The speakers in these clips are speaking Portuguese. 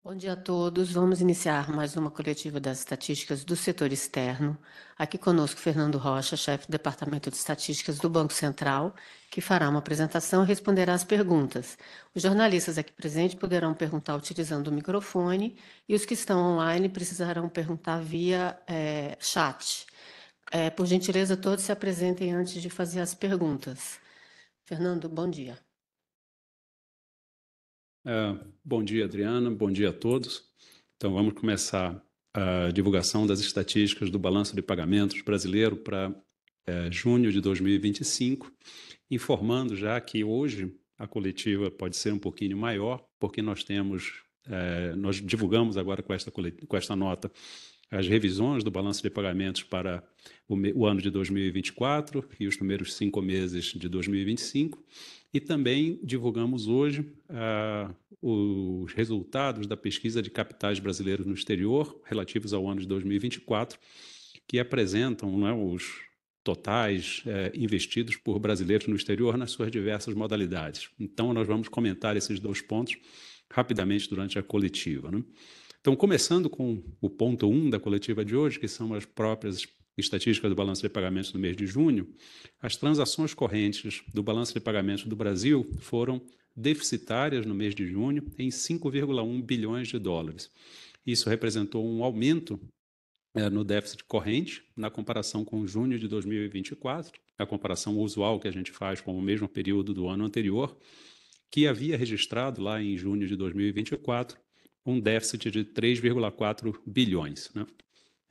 Bom dia a todos. Vamos iniciar mais uma coletiva das estatísticas do setor externo. Aqui conosco Fernando Rocha, chefe do Departamento de Estatísticas do Banco Central, que fará uma apresentação e responderá às perguntas. Os jornalistas aqui presentes poderão perguntar utilizando o microfone e os que estão online precisarão perguntar via chat. Por gentileza, todos se apresentem antes de fazer as perguntas. Fernando, bom dia. Bom dia, Adriana. Bom dia a todos. Então, vamos começar a divulgação das estatísticas do balanço de pagamentos brasileiro para junho de 2025, informando já que hoje a coletiva pode ser um pouquinho maior, porque nós divulgamos agora com esta nota as revisões do balanço de pagamentos para o ano de 2024 e os primeiros 5 meses de 2025. E também divulgamos hoje os resultados da pesquisa de capitais brasileiros no exterior, relativos ao ano de 2024, que apresentam, né, os totais investidos por brasileiros no exterior nas suas diversas modalidades. Então, nós vamos comentar esses dois pontos rapidamente durante a coletiva, né? Então, começando com o ponto 1 da coletiva de hoje, que são as próprias estatísticas do balanço de pagamentos do mês de junho, as transações correntes do balanço de pagamentos do Brasil foram deficitárias no mês de junho em 5,1 bilhões de dólares. Isso representou um aumento no déficit corrente na comparação com junho de 2024, a comparação usual que a gente faz com o mesmo período do ano anterior, que havia registrado lá em junho de 2024 um déficit de 3,4 bilhões, né?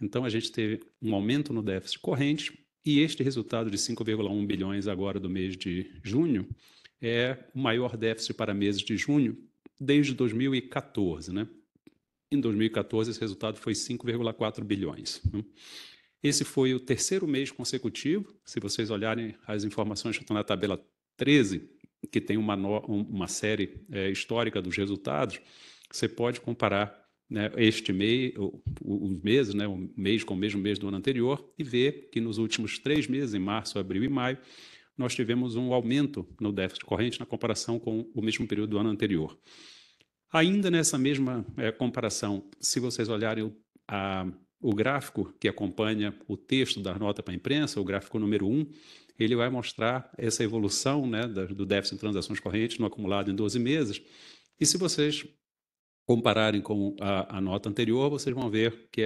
Então, a gente teve um aumento no déficit corrente e este resultado de 5,1 bilhões agora do mês de junho é o maior déficit para meses de junho desde 2014, né? Em 2014, esse resultado foi 5,4 bilhões. Né? Esse foi o terceiro mês consecutivo. Se vocês olharem as informações que estão na tabela 13, que tem uma série histórica dos resultados, você pode comparar, né, este mês, os meses, né, o mês com o mesmo mês do ano anterior, e ver que nos últimos 3 meses, em março, abril e maio, nós tivemos um aumento no déficit corrente na comparação com o mesmo período do ano anterior. Ainda nessa mesma comparação, se vocês olharem o gráfico que acompanha o texto da nota para a imprensa, o gráfico número 1, ele vai mostrar essa evolução, né, do déficit em transações correntes no acumulado em 12 meses. E se vocês compararem com a nota anterior, vocês vão ver que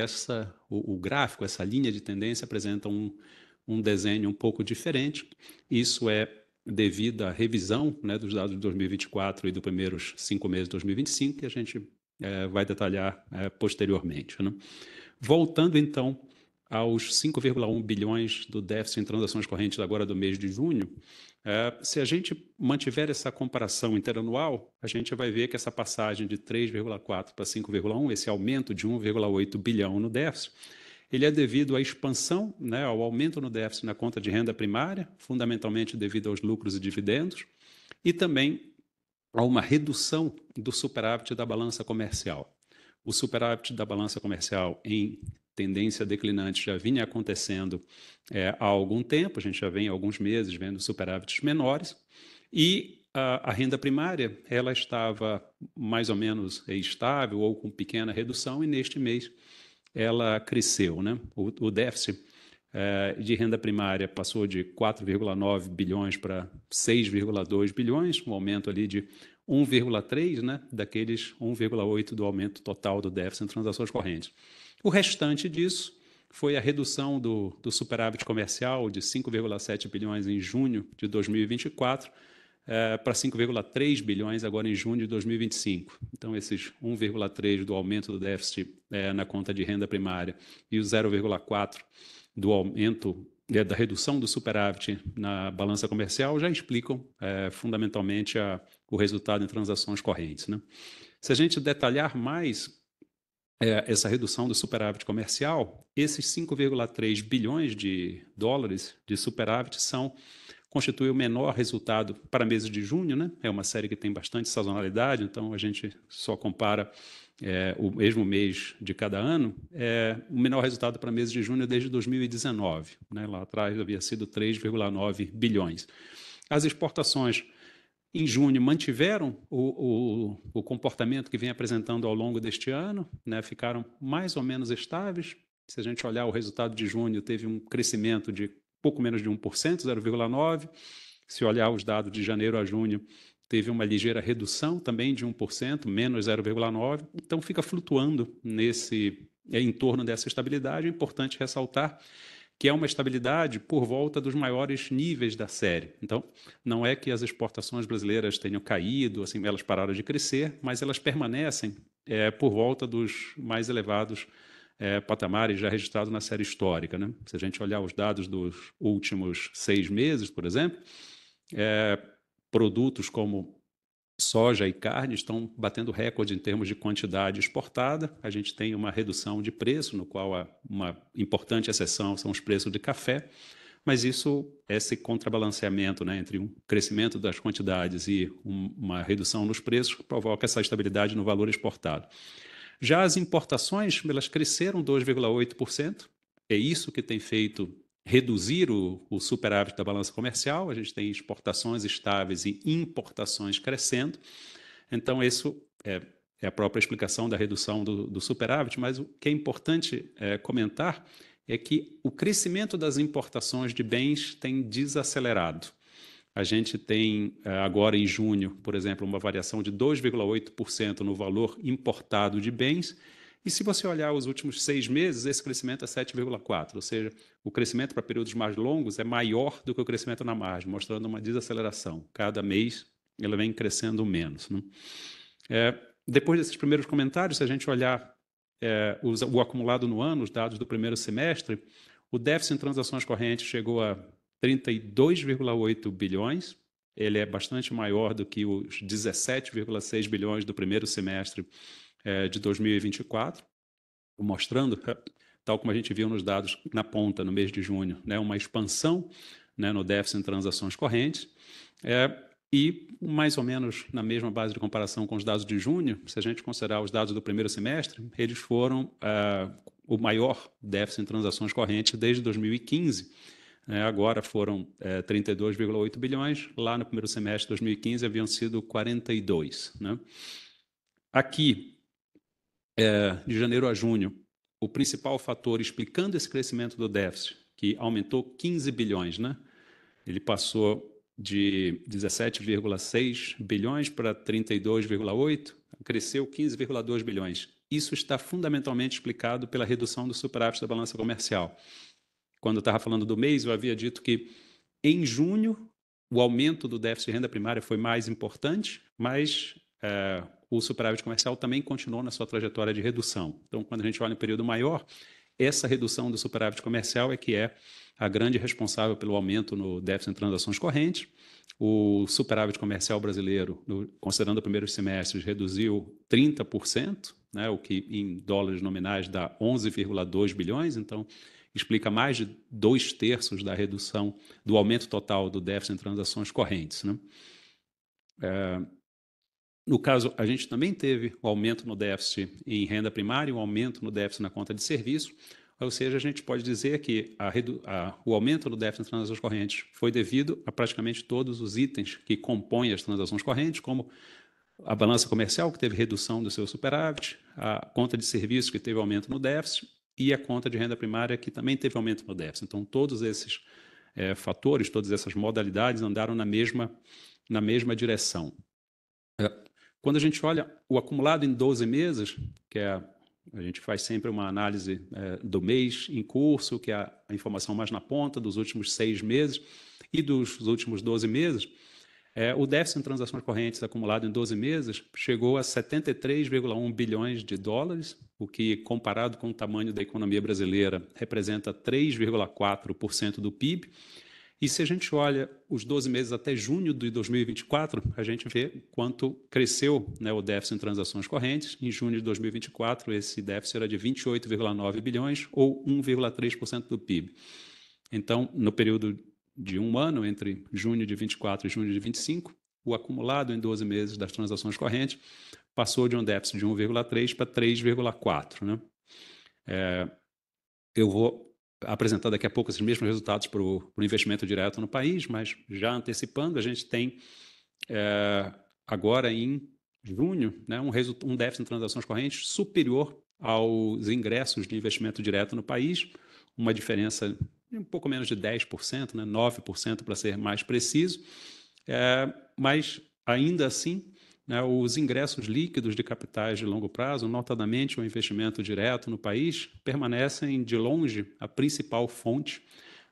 o gráfico, essa linha de tendência, apresenta um desenho um pouco diferente. Isso é devido à revisão, né, dos dados de 2024 e dos primeiros 5 meses de 2025, que a gente vai detalhar posteriormente, né? Voltando, então, aos 5,1 bilhões do déficit em transações correntes agora do mês de junho, se a gente mantiver essa comparação interanual, a gente vai ver que essa passagem de 3,4 para 5,1, esse aumento de 1,8 bilhão no déficit, ele é devido à expansão, né, ao aumento no déficit na conta de renda primária, fundamentalmente devido aos lucros e dividendos, e também a uma redução do superávit da balança comercial. O superávit da balança comercial em tendência declinante já vinha acontecendo há algum tempo, a gente já vem há alguns meses vendo superávites menores, e a renda primária ela estava mais ou menos estável ou com pequena redução, e neste mês ela cresceu, né? O déficit de renda primária passou de 4,9 bilhões para 6,2 bilhões, um aumento ali de 1,3, né, daqueles 1,8 do aumento total do déficit em transações correntes. O restante disso foi a redução do superávit comercial de 5,7 bilhões em junho de 2024 para 5,3 bilhões agora em junho de 2025. Então, esses 1,3 do aumento do déficit na conta de renda primária e o 0,4 do aumento da redução do superávit na balança comercial já explicam fundamentalmente o resultado em transações correntes, né? Se a gente detalhar mais essa redução do superávit comercial, esses 5,3 bilhões de dólares de superávit constitui o menor resultado para meses de junho, né? É uma série que tem bastante sazonalidade, então a gente só compara o mesmo mês de cada ano. O menor resultado para meses de junho desde 2019, né? Lá atrás havia sido 3,9 bilhões. As exportações em junho mantiveram o comportamento que vem apresentando ao longo deste ano, né? Ficaram mais ou menos estáveis. Se a gente olhar o resultado de junho, teve um crescimento de pouco menos de 1%, 0,9%. Se olhar os dados de janeiro a junho, teve uma ligeira redução também de 1%, menos 0,9%. Então, fica flutuando em torno dessa estabilidade. É importante ressaltar que é uma estabilidade por volta dos maiores níveis da série. Então, não é que as exportações brasileiras tenham caído, assim, elas pararam de crescer, mas elas permanecem por volta dos mais elevados patamares já registrados na série histórica, né? Se a gente olhar os dados dos últimos 6 meses, por exemplo, produtos como soja e carne estão batendo recorde em termos de quantidade exportada. A gente tem uma redução de preço, no qual uma importante exceção são os preços de café, mas esse contrabalanceamento, né, entre um crescimento das quantidades e uma redução nos preços provoca essa estabilidade no valor exportado. Já as importações, elas cresceram 2,8%. É isso que tem feito reduzir o superávit da balança comercial. A gente tem exportações estáveis e importações crescendo. Então, isso é a própria explicação da redução do superávit, mas o que é importante comentar é que o crescimento das importações de bens tem desacelerado. A gente tem agora em junho, por exemplo, uma variação de 2,8% no valor importado de bens. E se você olhar os últimos 6 meses, esse crescimento é 7,4%, ou seja, o crescimento para períodos mais longos é maior do que o crescimento na margem, mostrando uma desaceleração. Cada mês ela vem crescendo menos, né? Depois desses primeiros comentários, se a gente olhar o acumulado no ano, os dados do primeiro semestre, o déficit em transações correntes chegou a 32,8 bilhões. Ele é bastante maior do que os 17,6 bilhões do primeiro semestre de 2024, mostrando, tal como a gente viu nos dados na ponta, no mês de junho, né, uma expansão, né, no déficit em transações correntes, e mais ou menos na mesma base de comparação com os dados de junho, se a gente considerar os dados do primeiro semestre, eles foram o maior déficit em transações correntes desde 2015, agora foram 32,8 bilhões, lá no primeiro semestre de 2015 haviam sido 42. Né? Aqui, de janeiro a junho, o principal fator explicando esse crescimento do déficit, que aumentou 15 bilhões, né? Ele passou de 17,6 bilhões para 32,8, cresceu 15,2 bilhões. Isso está fundamentalmente explicado pela redução do superávit da balança comercial. Quando eu estava falando do mês, eu havia dito que em junho o aumento do déficit de renda primária foi mais importante, mas o superávit comercial também continuou na sua trajetória de redução. Então, quando a gente olha um período maior, essa redução do superávit comercial é que é a grande responsável pelo aumento no déficit em transações correntes. O superávit comercial brasileiro, considerando os primeiros semestres, reduziu 30%, né, o que em dólares nominais dá 11,2 bilhões, então explica mais de 2/3 da redução do aumento total do déficit em transações correntes. Né? No caso, a gente também teve o aumento no déficit em renda primária e um aumento no déficit na conta de serviço, ou seja, a gente pode dizer que o aumento do déficit em transações correntes foi devido a praticamente todos os itens que compõem as transações correntes, como a balança comercial, que teve redução do seu superávit, a conta de serviço, que teve aumento no déficit, e a conta de renda primária, que também teve aumento no déficit. Então, todos esses fatores, todas essas modalidades andaram na mesma direção. Quando a gente olha o acumulado em 12 meses, que a gente faz sempre uma análise do mês em curso, que é a informação mais na ponta dos últimos 6 meses e dos últimos 12 meses, o déficit em transações correntes acumulado em 12 meses chegou a 73,1 bilhões de dólares, o que, comparado com o tamanho da economia brasileira, representa 3,4% do PIB. E se a gente olha os 12 meses até junho de 2024, a gente vê quanto cresceu, né, o déficit em transações correntes. Em junho de 2024, esse déficit era de 28,9 bilhões, ou 1,3% do PIB. Então, no período de um ano, entre junho de 24 e junho de 25, o acumulado em 12 meses das transações correntes passou de um déficit de 1,3 para 3,4. Né? Eu vou apresentar daqui a pouco esses mesmos resultados para o investimento direto no país, mas já antecipando, a gente tem agora em junho, né, um déficit em transações correntes superior aos ingressos de investimento direto no país, uma diferença de um pouco menos de 10%, né, 9% para ser mais preciso, mas ainda assim, né, os ingressos líquidos de capitais de longo prazo, notadamente o investimento direto no país, permanecem de longe a principal fonte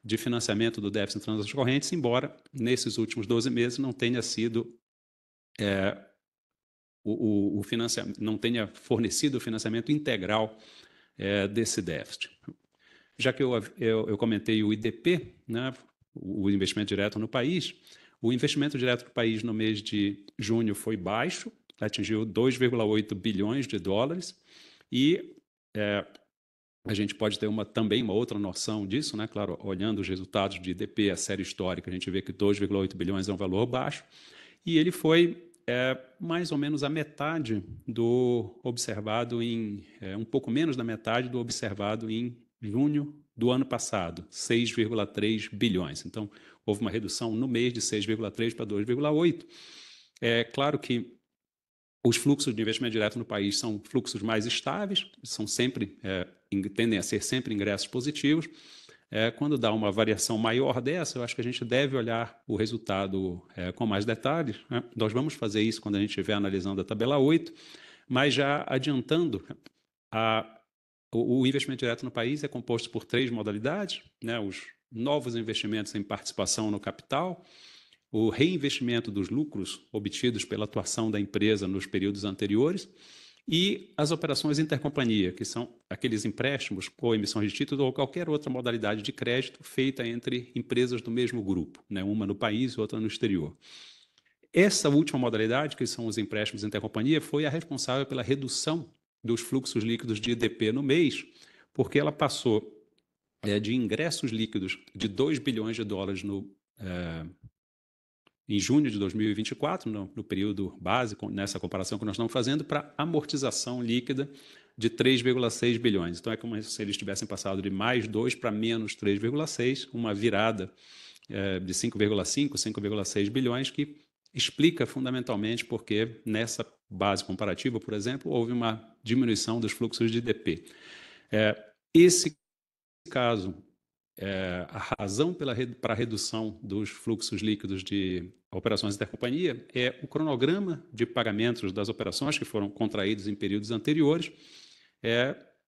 de financiamento do déficit em transações correntes, embora nesses últimos 12 meses não tenha sido o financiamento, não tenha fornecido o financiamento integral desse déficit. Já que eu comentei o IDP, né, o investimento direto no país, o investimento direto no país no mês de junho foi baixo, atingiu 2,8 bilhões de dólares, e a gente pode ter também uma outra noção disso, né? Claro, olhando os resultados de IDP, a série histórica, a gente vê que 2,8 bilhões é um valor baixo, e ele foi mais ou menos a metade do observado um pouco menos da metade do observado em junho do ano passado, 6,3 bilhões. Então, houve uma redução no mês de 6,3 para 2,8. É claro que os fluxos de investimento direto no país são fluxos mais estáveis, tendem a ser sempre ingressos positivos. Quando dá uma variação maior dessa, eu acho que a gente deve olhar o resultado com mais detalhes, né? Nós vamos fazer isso quando a gente estiver analisando a tabela 8, mas já adiantando, o investimento direto no país é composto por 3 modalidades, né? Os novos investimentos em participação no capital, o reinvestimento dos lucros obtidos pela atuação da empresa nos períodos anteriores e as operações intercompanhia, que são aqueles empréstimos ou emissões de títulos ou qualquer outra modalidade de crédito feita entre empresas do mesmo grupo, né? Uma no país e outra no exterior. Essa última modalidade, que são os empréstimos intercompanhia, foi a responsável pela redução dos fluxos líquidos de IDP no mês, porque ela passou de ingressos líquidos de 2 bilhões de dólares em junho de 2024, no período básico, nessa comparação que nós estamos fazendo, para amortização líquida de 3,6 bilhões. Então, é como se eles tivessem passado de mais 2 para menos 3,6, uma virada de 5,5, 5,6 bilhões, que explica fundamentalmente porque nessa base comparativa, por exemplo, houve uma diminuição dos fluxos de IDP. Esse caso, a razão para a redução dos fluxos líquidos de operações intercompanhia é o cronograma de pagamentos das operações que foram contraídos em períodos anteriores,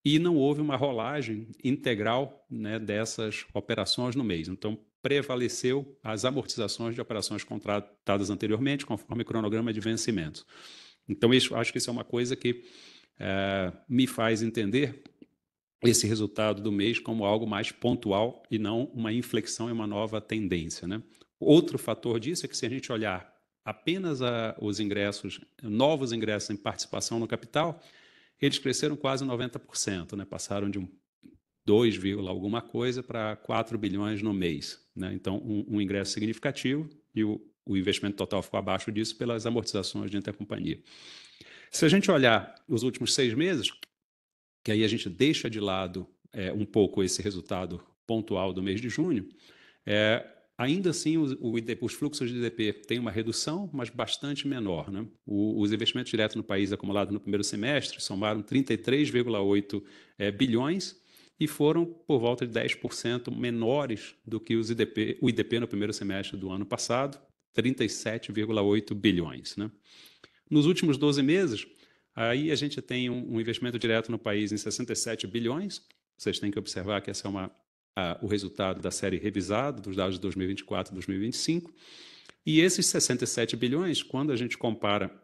e não houve uma rolagem integral, né, dessas operações no mês. Então, prevaleceu as amortizações de operações contratadas anteriormente, conforme cronograma de vencimento. Então, acho que isso é uma coisa que me faz entender esse resultado do mês como algo mais pontual e não uma inflexão e uma nova tendência, né? Outro fator disso é que, se a gente olhar apenas os ingressos, novos ingressos em participação no capital, eles cresceram quase 90%, né? Passaram de 2, alguma coisa para 4 bilhões no mês, né? Então, um ingresso significativo, e o investimento total ficou abaixo disso pelas amortizações de intercompanhia. Se a gente olhar os últimos 6 meses, que aí a gente deixa de lado um pouco esse resultado pontual do mês de junho, ainda assim os fluxos de IDP têm uma redução, mas bastante menor, né? Os investimentos diretos no país acumulados no primeiro semestre somaram 33,8 bilhões e foram por volta de 10% menores do que o IDP no primeiro semestre do ano passado, 37,8 bilhões, né? Nos últimos 12 meses, aí a gente tem um investimento direto no país em 67 bilhões. Vocês têm que observar que esse é o resultado da série revisada, dos dados de 2024 e 2025. E esses 67 bilhões, quando a gente compara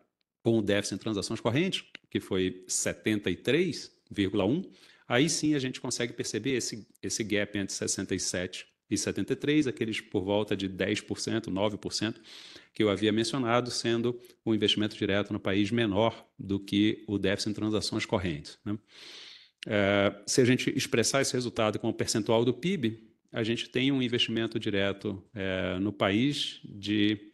com o déficit em transações correntes, que foi 73,1, aí sim a gente consegue perceber esse gap entre 67 e 73, aqueles por volta de 10%, 9%, que eu havia mencionado, sendo o investimento direto no país menor do que o déficit em transações correntes, né? Se a gente expressar esse resultado como percentual do PIB, a gente tem um investimento direto no país de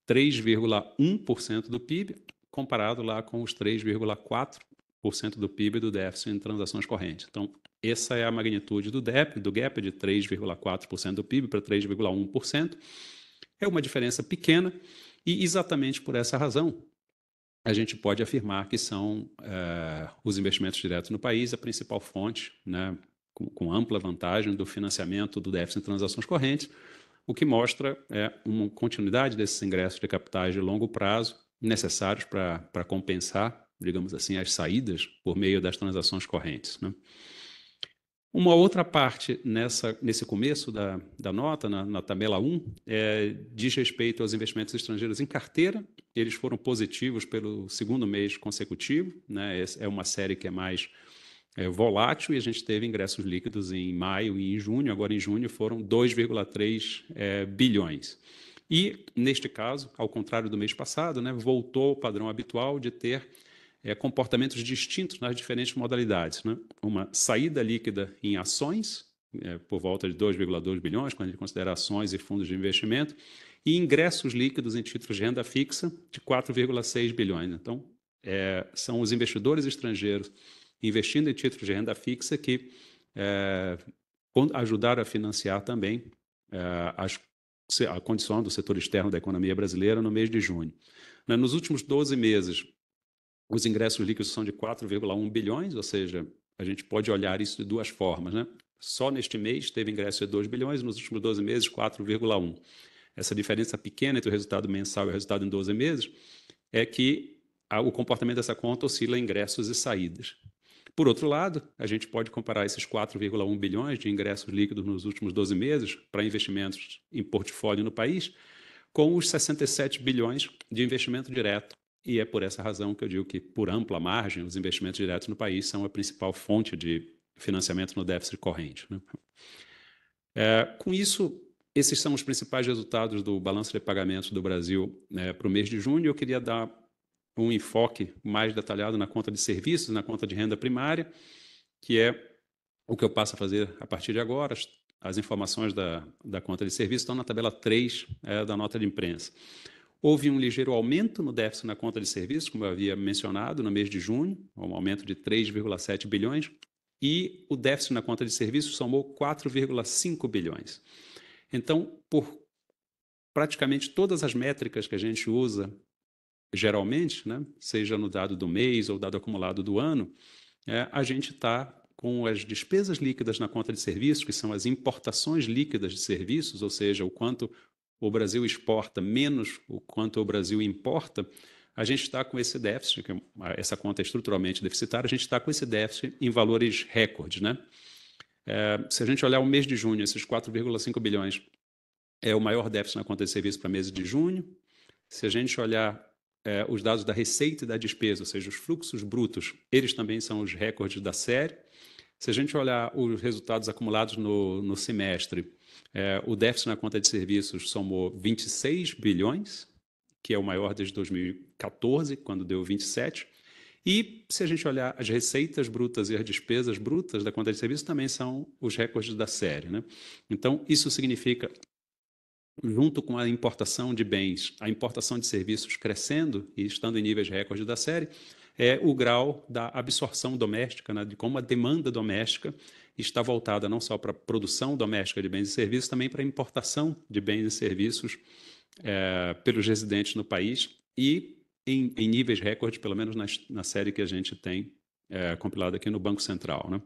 3,1% do PIB, comparado lá com os 3,4% do PIB do déficit em transações correntes. Então, essa é a magnitude do gap de 3,4% do PIB para 3,1%. É uma diferença pequena e, exatamente por essa razão, a gente pode afirmar que são os investimentos diretos no país a principal fonte, né, com ampla vantagem do financiamento do déficit em transações correntes, o que mostra uma continuidade desses ingressos de capitais de longo prazo necessários para compensar, digamos assim, as saídas por meio das transações correntes, né? Uma outra parte nesse começo da nota, na tabela 1, diz respeito aos investimentos estrangeiros em carteira. Eles foram positivos pelo segundo mês consecutivo, né? Essa é uma série que é mais volátil, e a gente teve ingressos líquidos em maio e em junho. Agora, em junho, foram 2,3 bilhões. E, neste caso, ao contrário do mês passado, né, voltou ao padrão habitual de ter comportamentos distintos nas diferentes modalidades, né? Uma saída líquida em ações, por volta de 2,2 bilhões, quando a gente considera ações e fundos de investimento, e ingressos líquidos em títulos de renda fixa de 4,6 bilhões. Então, são os investidores estrangeiros investindo em títulos de renda fixa que ajudaram a financiar também a condição do setor externo da economia brasileira no mês de junho. Nos últimos 12 meses, os ingressos líquidos são de 4,1 bilhões, ou seja, a gente pode olhar isso de duas formas, né? Só neste mês teve ingresso de 2 bilhões, nos últimos 12 meses, 4,1. Essa diferença pequena entre o resultado mensal e o resultado em 12 meses é que o comportamento dessa conta oscila em ingressos e saídas. Por outro lado, a gente pode comparar esses 4,1 bilhões de ingressos líquidos nos últimos 12 meses para investimentos em portfólio no país com os 67 bilhões de investimento direto. E é por essa razão que eu digo que, por ampla margem, os investimentos diretos no país são a principal fonte de financiamento no déficit corrente, né? Com isso, esses são os principais resultados do balanço de pagamentos do Brasil para o mês de junho. Eu queria dar um enfoque mais detalhado na conta de serviços, na conta de renda primária, que é o que eu passo a fazer a partir de agora. As informações da conta de serviços estão na tabela 3 da nota de imprensa. Houve um ligeiro aumento no déficit na conta de serviços, como eu havia mencionado, no mês de junho, um aumento de 3,7 bilhões, e o déficit na conta de serviços somou 4,5 bilhões. Então, por praticamente todas as métricas que a gente usa geralmente, né, seja no dado do mês ou dado acumulado do ano, a gente está com as despesas líquidas na conta de serviços, que são as importações líquidas de serviços, ou seja, o quanto o Brasil exporta menos o quanto o Brasil importa, a gente está com esse déficit, que essa conta é estruturalmente deficitária, a gente está com esse déficit em valores recordes, né? Se a gente olhar o mês de junho, esses 4,5 bilhões é o maior déficit na conta de serviços para mês de junho. Se a gente olhar os dados da receita e da despesa, ou seja, os fluxos brutos, eles também são os recordes da série. Se a gente olhar os resultados acumulados no semestre, o déficit na conta de serviços somou 26 bilhões, que é o maior desde 2014, quando deu 27. E se a gente olhar as receitas brutas e as despesas brutas da conta de serviços, também são os recordes da série, né? Então, isso significa, junto com a importação de bens, a importação de serviços crescendo e estando em níveis recordes da série, é o grau da absorção doméstica, né, de como a demanda doméstica está voltada não só para a produção doméstica de bens e serviços, também para a importação de bens e serviços pelos residentes no país e em níveis recordes, pelo menos na série que a gente tem compilada aqui no Banco Central, né?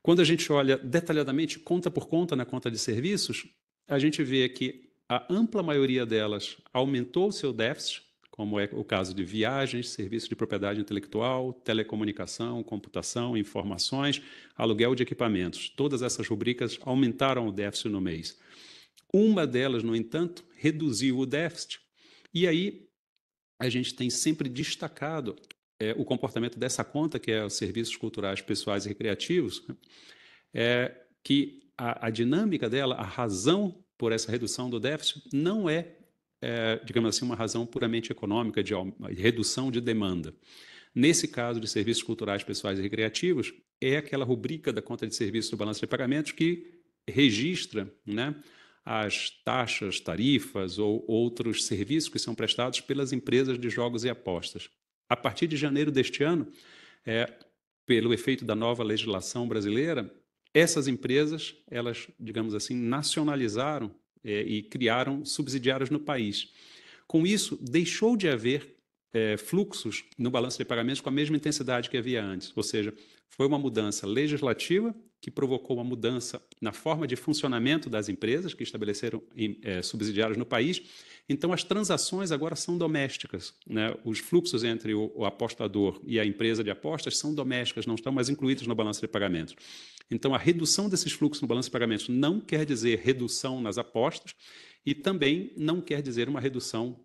Quando a gente olha detalhadamente, conta por conta, na conta de serviços, a gente vê que a ampla maioria delas aumentou o seu déficit, como é o caso de viagens, serviços de propriedade intelectual, telecomunicação, computação, informações, aluguel de equipamentos. Todas essas rubricas aumentaram o déficit no mês. Uma delas, no entanto, reduziu o déficit. E aí a gente tem sempre destacado o comportamento dessa conta, que é os serviços culturais, pessoais e recreativos, que a dinâmica dela, a razão por essa redução do déficit, não digamos assim, uma razão puramente econômica de redução de demanda. Nesse caso de serviços culturais, pessoais e recreativos, é aquela rubrica da conta de serviços do balanço de pagamentos que registra, né, as taxas, tarifas ou outros serviços que são prestados pelas empresas de jogos e apostas. A partir de janeiro deste ano, pelo efeito da nova legislação brasileira, essas empresas, elas, digamos assim, nacionalizaram e criaram subsidiárias no país. Com isso, deixou de haver fluxos no balanço de pagamentos com a mesma intensidade que havia antes, ou seja, foi uma mudança legislativa que provocou uma mudança na forma de funcionamento das empresas que estabeleceram subsidiários no país. Então, as transações agora são domésticas, né? Os fluxos entre o apostador e a empresa de apostas são domésticas, não estão mais incluídos no balanço de pagamentos. Então, a redução desses fluxos no balanço de pagamentos não quer dizer redução nas apostas e também não quer dizer uma redução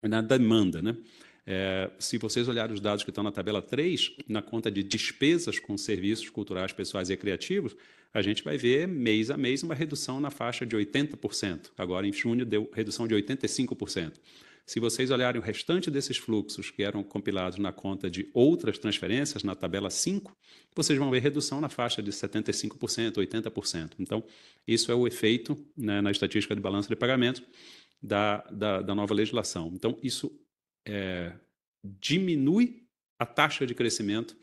na demanda, né? Se vocês olharem os dados que estão na tabela 3, na conta de despesas com serviços culturais, pessoais e recreativos, a gente vai ver mês a mês uma redução na faixa de 80%. Agora, em junho, deu redução de 85%. Se vocês olharem o restante desses fluxos que eram compilados na conta de outras transferências, na tabela 5, vocês vão ver redução na faixa de 75%, 80%. Então, isso é o efeito, né, na estatística de balanço de pagamentos da nova legislação. Então, isso diminui a taxa de crescimento,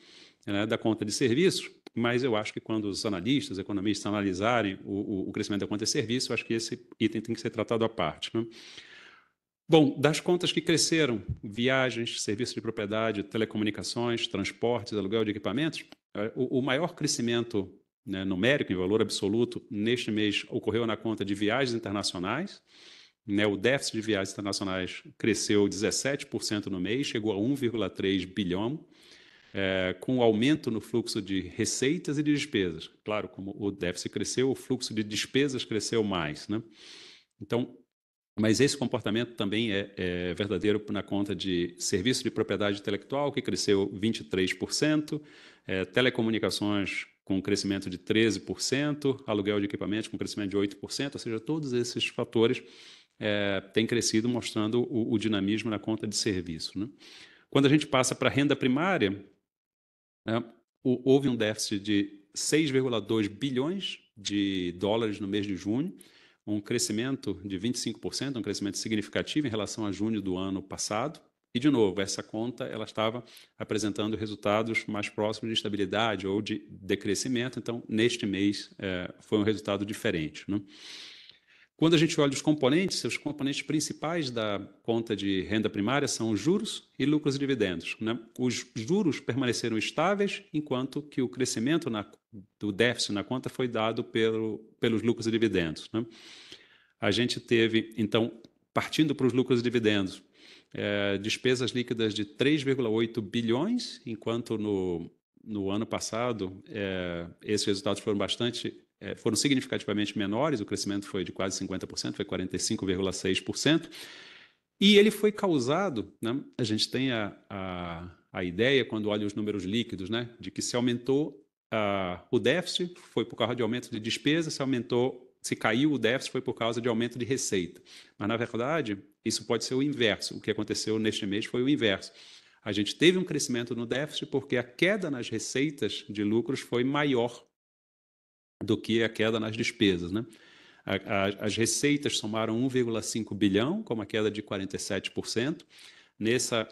né, da conta de serviços, mas eu acho que quando os analistas, economistas analisarem o crescimento da conta de serviços, eu acho que esse item tem que ser tratado à parte, né? Bom, das contas que cresceram, viagens, serviços de propriedade, telecomunicações, transportes, aluguel de equipamentos, o maior crescimento, né, numérico, em valor absoluto, neste mês ocorreu na conta de viagens internacionais, né? O déficit de viagens internacionais cresceu 17% no mês, chegou a 1,3 bilhão, com aumento no fluxo de receitas e de despesas. Claro, como o déficit cresceu, o fluxo de despesas cresceu mais, né? Então, mas esse comportamento também é verdadeiro na conta de serviço de propriedade intelectual, que cresceu 23%, telecomunicações com crescimento de 13%, aluguel de equipamentos com crescimento de 8%, ou seja, todos esses fatores têm crescido, mostrando o dinamismo na conta de serviço, né? Quando a gente passa para a renda primária, né, houve um déficit de 6,2 bilhões de dólares no mês de junho, um crescimento de 25%, um crescimento significativo em relação a junho do ano passado. E, de novo, essa conta ela estava apresentando resultados mais próximos de estabilidade ou de decrescimento, então, neste mês, foi um resultado diferente, né? Quando a gente olha os componentes principais da conta de renda primária são os juros e lucros e dividendos, né? Os juros permaneceram estáveis, enquanto que o crescimento do déficit na conta foi dado pelos lucros e dividendos, né? A gente teve, então, partindo para os lucros e dividendos, despesas líquidas de 3,8 bilhões, enquanto no ano passado esses resultados foram significativamente menores, o crescimento foi de quase 50%, foi 45,6%, e ele foi causado, né, a gente tem a ideia, quando olha os números líquidos, né, de que se aumentou o déficit, foi por causa de aumento de despesa, se caiu o déficit, foi por causa de aumento de receita. Mas, na verdade, isso pode ser o inverso. O que aconteceu neste mês foi o inverso. A gente teve um crescimento no déficit porque a queda nas receitas de lucros foi maior do que a queda nas despesas, né? As receitas somaram 1,5 bilhão, com uma queda de 47%. Nessa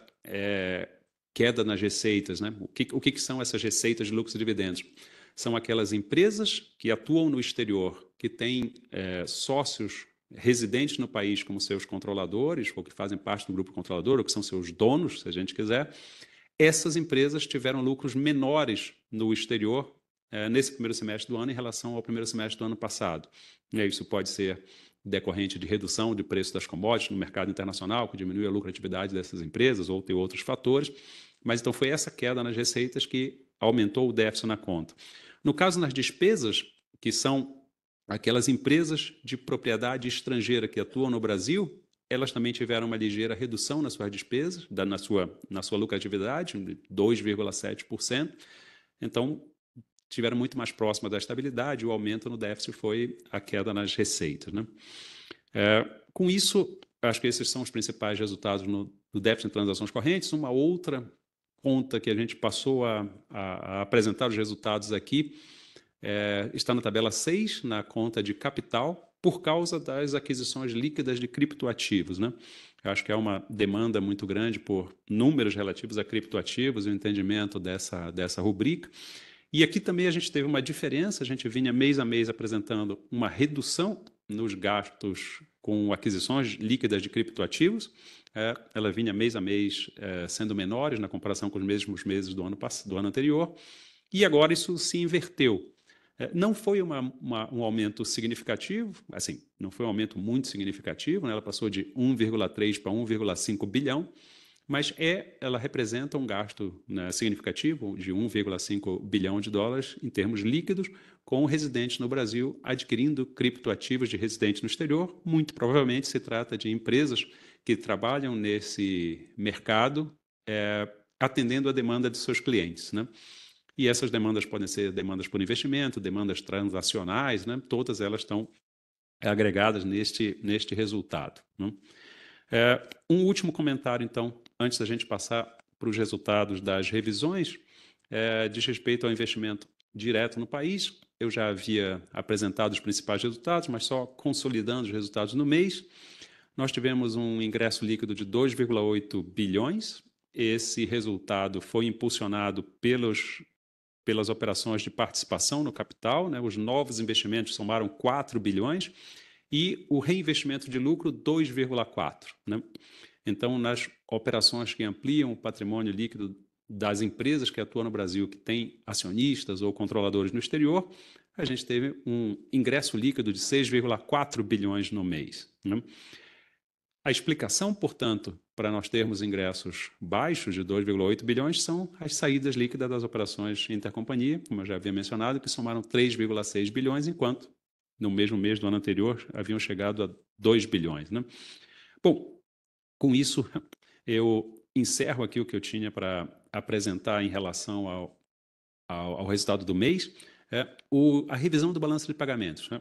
queda nas receitas, né? O que são essas receitas de lucros e dividendos? São aquelas empresas que atuam no exterior, que têm sócios residentes no país como seus controladores, ou que fazem parte do grupo controlador, ou que são seus donos, se a gente quiser. Essas empresas tiveram lucros menores no exterior nesse primeiro semestre do ano em relação ao primeiro semestre do ano passado. Isso pode ser decorrente de redução de preço das commodities no mercado internacional, que diminui a lucratividade dessas empresas, ou tem outros fatores. Mas então foi essa queda nas receitas que aumentou o déficit na conta. No caso, nas despesas, que são aquelas empresas de propriedade estrangeira que atuam no Brasil, elas também tiveram uma ligeira redução nas suas despesas, na sua lucratividade, de 2,7%. Então, estiveram muito mais próximas da estabilidade, o aumento no déficit foi a queda nas receitas, né? Com isso, acho que esses são os principais resultados no déficit em transações correntes. Uma outra conta que a gente passou a apresentar os resultados aqui está na tabela 6, na conta de capital, por causa das aquisições líquidas de criptoativos, né? Eu acho que é uma demanda muito grande por números relativos a criptoativos e o entendimento dessa rubrica. E aqui também a gente teve uma diferença, a gente vinha mês a mês apresentando uma redução nos gastos com aquisições líquidas de criptoativos. Ela vinha mês a mês sendo menores na comparação com os mesmos meses do ano anterior, e agora isso se inverteu. Não foi um aumento significativo, assim, não foi um aumento muito significativo, né? Ela passou de 1,3 para 1,5 bilhão, mas ela representa um gasto, né, significativo de 1,5 bilhão de dólares em termos líquidos, com residentes no Brasil adquirindo criptoativos de residentes no exterior. Muito provavelmente se trata de empresas que trabalham nesse mercado, atendendo a demanda de seus clientes, né? E essas demandas podem ser demandas por investimento, demandas transacionais, né? Todas elas estão agregadas neste resultado, né? Um último comentário, então, antes da gente passar para os resultados das revisões, diz respeito ao investimento direto no país. Eu já havia apresentado os principais resultados, mas só consolidando os resultados no mês. Nós tivemos um ingresso líquido de 2,8 bilhões. Esse resultado foi impulsionado pelas operações de participação no capital, né? Os novos investimentos somaram 4 bilhões e o reinvestimento de lucro 2,4, né? Então, nas operações que ampliam o patrimônio líquido das empresas que atuam no Brasil, que têm acionistas ou controladores no exterior, a gente teve um ingresso líquido de 6,4 bilhões no mês, né? A explicação, portanto, para nós termos ingressos baixos de 2,8 bilhões são as saídas líquidas das operações intercompanhia, como eu já havia mencionado, que somaram 3,6 bilhões, enquanto no mesmo mês do ano anterior haviam chegado a 2 bilhões, né? Bom, com isso eu encerro aqui o que eu tinha para apresentar em relação ao resultado do mês. A revisão do balanço de pagamentos, né?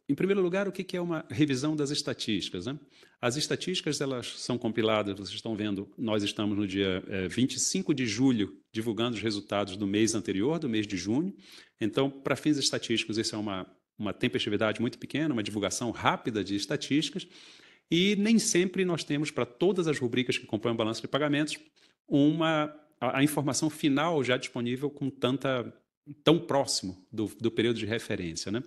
Em primeiro lugar, o que é uma revisão das estatísticas, né? As estatísticas, elas são compiladas, vocês estão vendo, nós estamos no dia 25 de julho, divulgando os resultados do mês anterior, do mês de junho. Então, para fins estatísticos, isso é uma tempestividade muito pequena, uma divulgação rápida de estatísticas, e nem sempre nós temos, para todas as rubricas que compõem o balanço de pagamentos, a informação final já disponível tão próximo do período de referência, né?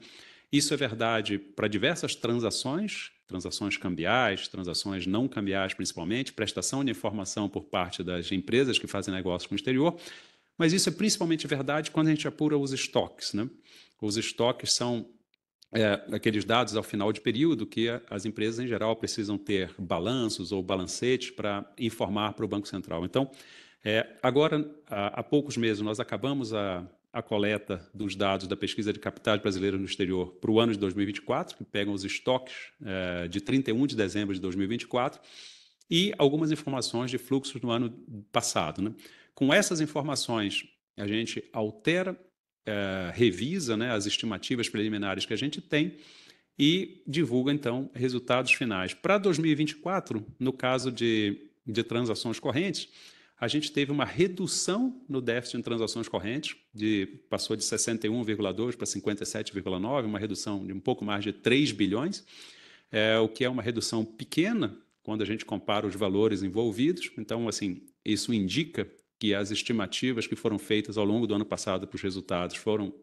Isso é verdade para diversas transações cambiais, transações não cambiais principalmente, prestação de informação por parte das empresas que fazem negócio com o exterior, mas isso é principalmente verdade quando a gente apura os estoques, né? Os estoques são aqueles dados ao final de período que as empresas, em geral, precisam ter balanços ou balancetes para informar para o Banco Central. Então, agora, há poucos meses, nós acabamos a coleta dos dados da pesquisa de capitais brasileiros no exterior para o ano de 2024, que pegam os estoques de 31 de dezembro de 2024 e algumas informações de fluxos no ano passado, né? Com essas informações, a gente altera, revisa, né, as estimativas preliminares que a gente tem e divulga, então, resultados finais. Para 2024, no caso de transações correntes, a gente teve uma redução no déficit em transações correntes, passou de 61,2 para 57,9, uma redução de um pouco mais de 3 bilhões, o que é uma redução pequena quando a gente compara os valores envolvidos. Então, assim, isso indica que as estimativas que foram feitas ao longo do ano passado para os resultados foram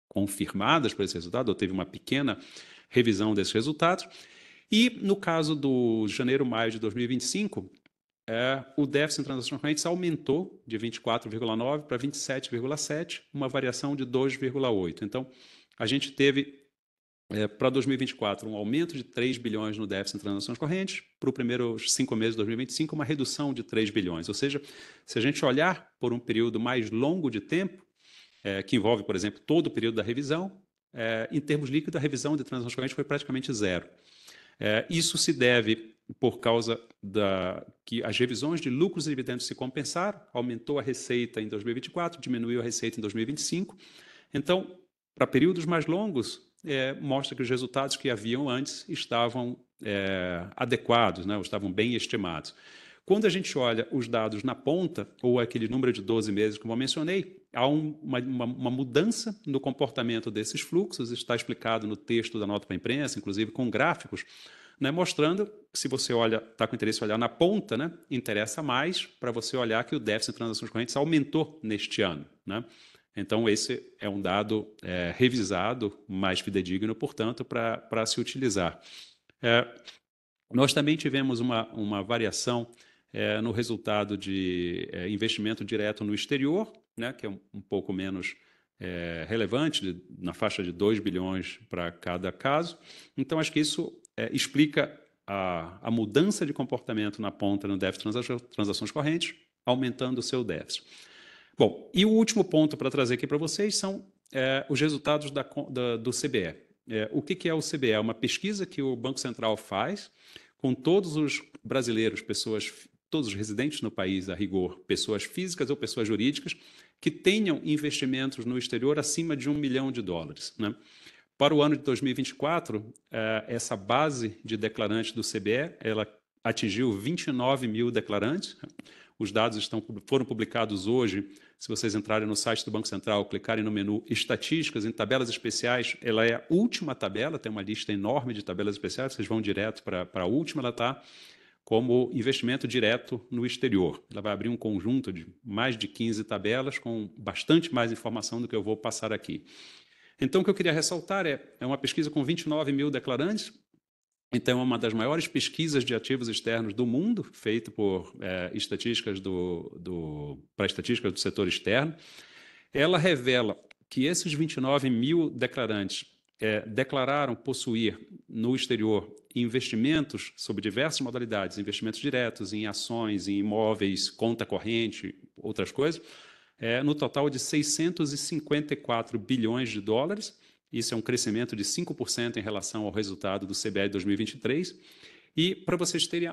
confirmadas por esse resultado, ou teve uma pequena revisão desses resultados. E no caso do janeiro-maio de 2025, o déficit em transações correntes aumentou de 24,9 para 27,7, uma variação de 2,8. Então, a gente teve, para 2024, um aumento de 3 bilhões no déficit em transações correntes, para os primeiros 5 meses de 2025, uma redução de 3 bilhões. Ou seja, se a gente olhar por um período mais longo de tempo, que envolve, por exemplo, todo o período da revisão, em termos líquidos, a revisão de transações correntes foi praticamente zero. Isso se deve por causa que as revisões de lucros e dividendos se compensaram, aumentou a receita em 2024, diminuiu a receita em 2025. Então, para períodos mais longos, mostra que os resultados que haviam antes estavam adequados, né, ou estavam bem estimados. Quando a gente olha os dados na ponta, ou aquele número de 12 meses que eu mencionei, há uma mudança no comportamento desses fluxos, está explicado no texto da nota para a imprensa, inclusive com gráficos, né, mostrando que se você está com interesse em olhar na ponta, né, interessa mais para você olhar que o déficit em transações correntes aumentou neste ano, né? Então, esse é um dado revisado, mais fidedigno, portanto, para se utilizar. Nós também tivemos uma variação no resultado de investimento direto no exterior, né, que é um pouco menos relevante, na faixa de 2 bilhões para cada caso. Então, acho que isso explica a mudança de comportamento na ponta no déficit de transações correntes, aumentando o seu déficit. Bom, e o último ponto para trazer aqui para vocês são os resultados do CBE. O que é o CBE? É uma pesquisa que o Banco Central faz com todos os brasileiros, todos os residentes no país, a rigor, pessoas físicas ou pessoas jurídicas, que tenham investimentos no exterior acima de $1 milhão, né? Para o ano de 2024, essa base de declarantes do CBE, ela atingiu 29 mil declarantes. Os dados foram publicados hoje. Se vocês entrarem no site do Banco Central, clicarem no menu Estatísticas, em tabelas especiais, ela é a última tabela, tem uma lista enorme de tabelas especiais, vocês vão direto para a última, ela está como investimento direto no exterior. Ela vai abrir um conjunto de mais de 15 tabelas com bastante mais informação do que eu vou passar aqui. Então, o que eu queria ressaltar é uma pesquisa com 29 mil declarantes. Então, é uma das maiores pesquisas de ativos externos do mundo, feita por estatísticas para estatísticas do setor externo. Ela revela que esses 29 mil declarantes declararam possuir no exterior investimentos sob diversas modalidades, investimentos diretos em ações, em imóveis, conta corrente, outras coisas, no total de 654 bilhões de dólares. Isso é um crescimento de 5% em relação ao resultado do CBE de 2023. E, para vocês terem